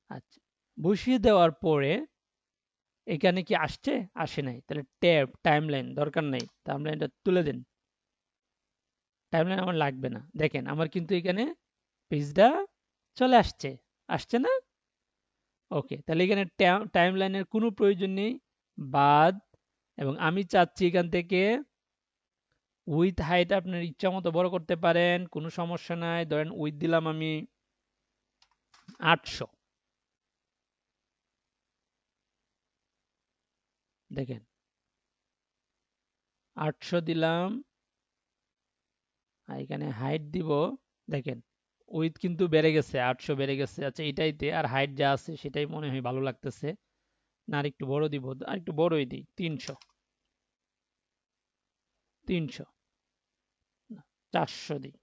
আচ্ছা, বসিয়ে দেওয়ার পরে এখানে কি আসছে? আসে নাই, তাহলে ট্যাব টাইমলাইন দরকার নাই, টাইমলাইনটা তুলে দেন, টাইমলাইন আমার লাগবে না। দেখেন আমার কিন্তু এখানে পেজটা চলে আসছে, আসছে না? ওকে, তাহলে এখানে টাইমলাইনের কোনো প্রয়োজন নেই, বাদ। এবং আমি চাচ্ছি এখান থেকে উইথ হাইট আপনার ইচ্ছা মতো বড় করতে পারেন, কোনো সমস্যা নাই। ধরেন উইথ দিলাম আমি 800, দেখেন 800 দিলাম, আর এখানে হাইট দিব, দেখেন উইথ কিন্তু বেড়ে গেছে, 800 বেড়ে গেছে। আচ্ছা এটাইতে, আর হাইট যা আছে সেটাই মনে হয় ভালো লাগতেছে না, আর একটু বড় দিব, আর একটু বড়ই দিই, 300, 300 না, 400 দিই,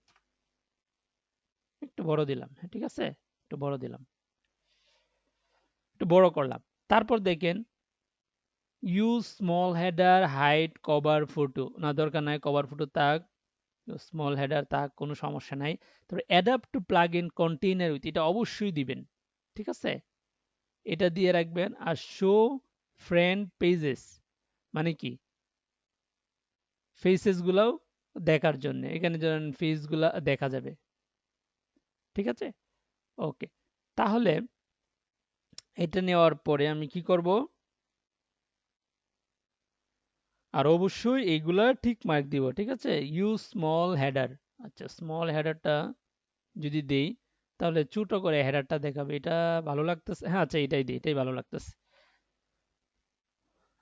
একটু বড় দিলাম, হ্যাঁ ঠিক আছে, একটু বড় দিলাম, একটু বড় করলাম। তারপর দেখেন use small header height cover photo, না দরকার নাই, কভার ফটো থাক, স্মল হেডার থাক, কোনো সমস্যা নাই। তারপর adapt two plug in container with, এটা অবশ্যই দিবেন, ঠিক আছে, এটা দিয়ে রাখবেন। আর শো ফ্রেন্ড পেজেস, মানে কি ফেসেস গুলাও দেখার জন্য, এখানে ধরেন ফেস গুলা দেখা যাবে, ঠিক আছে। ওকে, তাহলে এটা নেওয়ার পরে আমি কি করব, আর অবশ্যই এইগুলা ঠিক মার্ক দিব, ঠিক আছে। ইউজ স্মল হেডার, আচ্ছা স্মল হেডারটা যদি দেই তাহলে ছোট করে হেডারটা দেখাবে, এটা ভালো লাগতেছে, হ্যাঁ আচ্ছা এটাই দিই, এটাই ভালো লাগতেছে।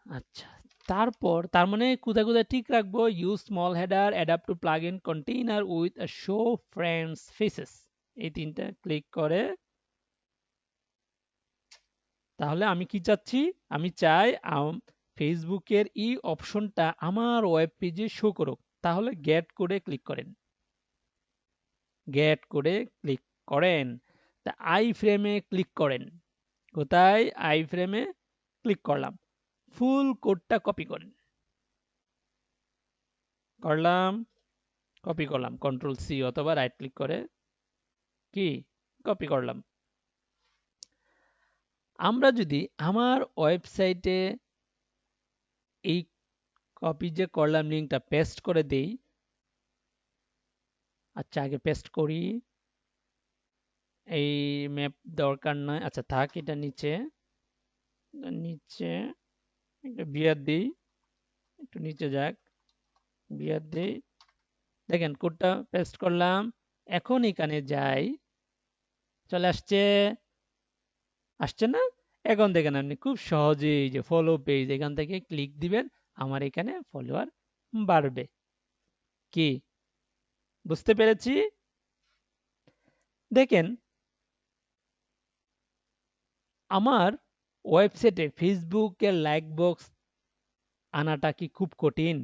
আচ্ছা, তারপর তার মানে কোথায় কোথায় ঠিক রাখবো, use small header, adapt two plug in container with show friends faces, এই তিনটা ক্লিক করে, তাহলে আমি কি চাচ্ছি, আমি চাই ফেসবুকের এই অপশনটা আমার ওয়েব পেজে শো করুক, তাহলে গেট করে ক্লিক করেন, গেট করে ক্লিক করেন, তা আই ফ্রেমে ক্লিক করেন, কোথায় আই ফ্রেমে ক্লিক করলাম, ফুল কোডটা কপি করেন, করলাম, কপি করলাম, কন্ট্রোল সি অথবা রাইট ক্লিক করে কি কপি করলাম। আমরা যদি আমার ওয়েবসাইটে এই কপি যে করলাম লিঙ্কটা পেস্ট করে দেই, আচ্ছা আগে পেস্ট করি, এই ম্যাপ দরকার নয়, আচ্ছা থাক, এটা নিচে, নিচে একটা বিয়ার দিই, একটু নিচে যাক, বিয়ার দিই, দেখেন কোডটা পেস্ট করলাম। এখন এখানে যাই, চলে আসছে, আসছে না? এখন দেখেন আপনি খুব সহজেই যে ফলো পেজ, এখান থেকে ক্লিক দিবেন, আমার এখানে ফলোয়ার বাড়বে। কি বুঝতে পেরেছি? দেখেন আমার ওয়েবসাইটে ফেসবুকের লাইক বক্স আনাটা কি খুব কঠিন?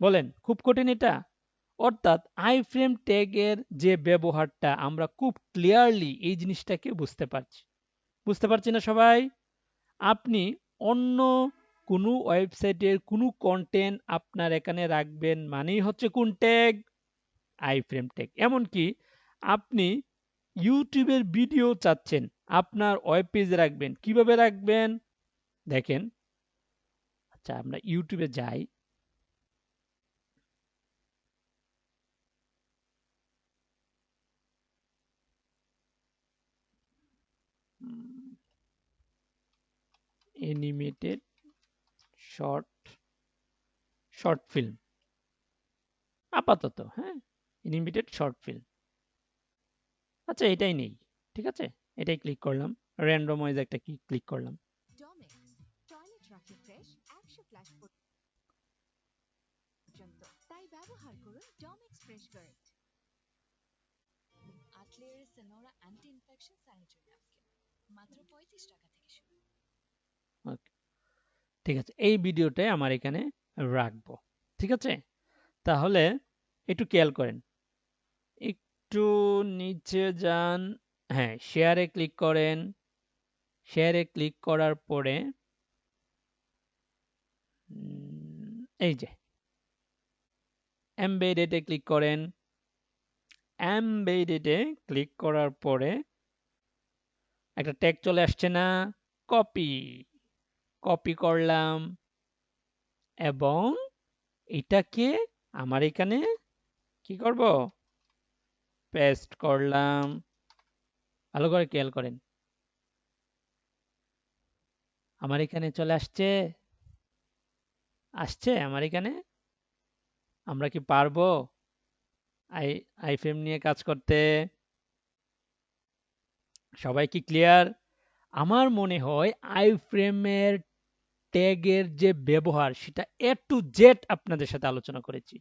বলেন খুব কঠিন এটা? অর্থাৎ আইফ্রেম ট্যাগের যে ব্যবহারটা আমরা খুব ক্লিয়ারলি এই জিনিসটাকে বুঝতে পারছি, বুঝতে পারছি না সবাই? আপনি অন্য কোনো ওয়েবসাইটের কোনো কন্টেন্ট আপনার এখানে রাখবেন মানেই হচ্ছে কোন ট্যাগ, আইফ্রেম ট্যাগ। এমনকি আপনি ইউটিউবের ভিডিও চাচ্ছেন আপনার ওয়েব পেজে রাখবেন, কিভাবে রাখবেন দেখেন। আচ্ছা আমরা ইউটিউবে যাই, অ্যানিমেটেড শর্ট শর্ট ফিল্ম, আপাতত হ্যাঁ, অ্যানিমেটেড শর্ট ফিল্ম, আচ্ছা এটাই নেই, ঠিক আছে, এটাই ক্লিক করলাম, র্যান্ডমাইজ একটা কি ক্লিক করলাম। টয়লেট রাখে ফ্রেশ 100 ফ্ল্যাশ পর্যন্ত, তাই ব্যবহার করুন ডমেক্স ফ্রেশ গার্ড। আটলের Senora anti infection sanitary napkin মাত্র 35 টাকা থেকে শুরু। ওকে, ঠিক আছে, এই ভিডিওটাই আমার এখানে রাখবো, ঠিক আছে। তাহলে একটু খেয়াল করেন, একটু নিচে যান, হ্যাঁ শেয়ারে ক্লিক করেন। শেয়ারে ক্লিক করার পরে এই যে এমবেডেডে ক্লিক করেন। এমবেডেডে ক্লিক করার পরে একটা ট্যাগ চলে আসছে না, কপি। কপি করলাম এবং এটাকে আমার এখানে কি করব, পেস্ট করলাম। ভালো করে খেয়াল করেন, আমার এখানে চলে আসছে, আসছে আমার এখানে। আমরা কি পারবো আই আইফ্রেম নিয়ে কাজ করতে? সবাই কি ক্লিয়ার? আমার মনে হয় আইফ্রেমের ট্যাগের যে ব্যবহার সেটা এ টু জেড আপনাদের সাথে আলোচনা করেছি।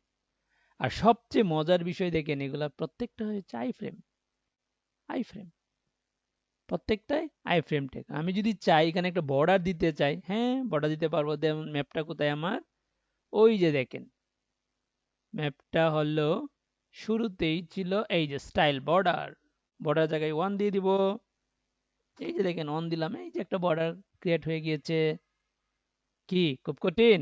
আর সবচেয়ে মজার বিষয় দেখেন, এগুলা প্রত্যেকটা হচ্ছে আইফ্রেম। আইফ্রেম প্রত্যেকটাই আইফ্রেম ট্যাগ। আমি যদি চাই এখানে একটা বর্ডার দিতে চাই, হ্যাঁ বর্ডার দিতে পারবো। যেমন ম্যাপটা কোথায় আমার, ওই যে দেখেন ম্যাপটা হলো শুরুতেই ছিল এই যে স্টাইল বর্ডার। বর্ডার জায়গায় 1 দিয়ে দিব। এই যে দেখেন 1 দিলাম, এই যে একটা বর্ডার ক্রিয়েট হয়ে গিয়েছে। কি খুব কঠিন?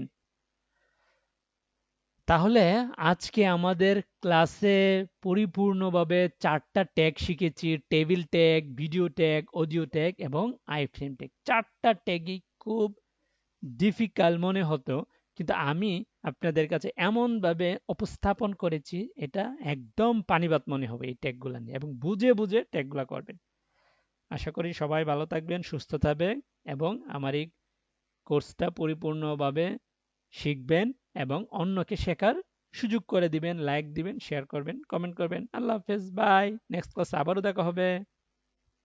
তাহলে আজকে আমাদের ক্লাসে পরিপূর্ণভাবে 4টা ট্যাগ শিখেছি: table tag, video tag, audio tag এবং আইফ্রেম ট্যাগ। 4টা ট্যাগই খুব ডিফিকাল্ট মনে হতো, কিন্তু আমি আপনাদের কাছে এমনভাবে উপস্থাপন করেছি, এটা একদম পানিবাত মনে হবে এই ট্যাগগুলো নিয়ে, এবং বুঝে বুঝে ট্যাগগুলো করবেন। আশা করি সবাই ভালো থাকবেন, সুস্থ থাকবেন এবং আমার এই কোর্সটা পরিপূর্ণভাবে শিখবেন এবং অন্যকে শেখার সুযোগ করে দিবেন। লাইক দিবেন, শেয়ার করবেন, কমেন্ট করবেন। আল্লাহ হাফেজ, বাই। নেক্সট ক্লাসে আবারও দেখা হবে।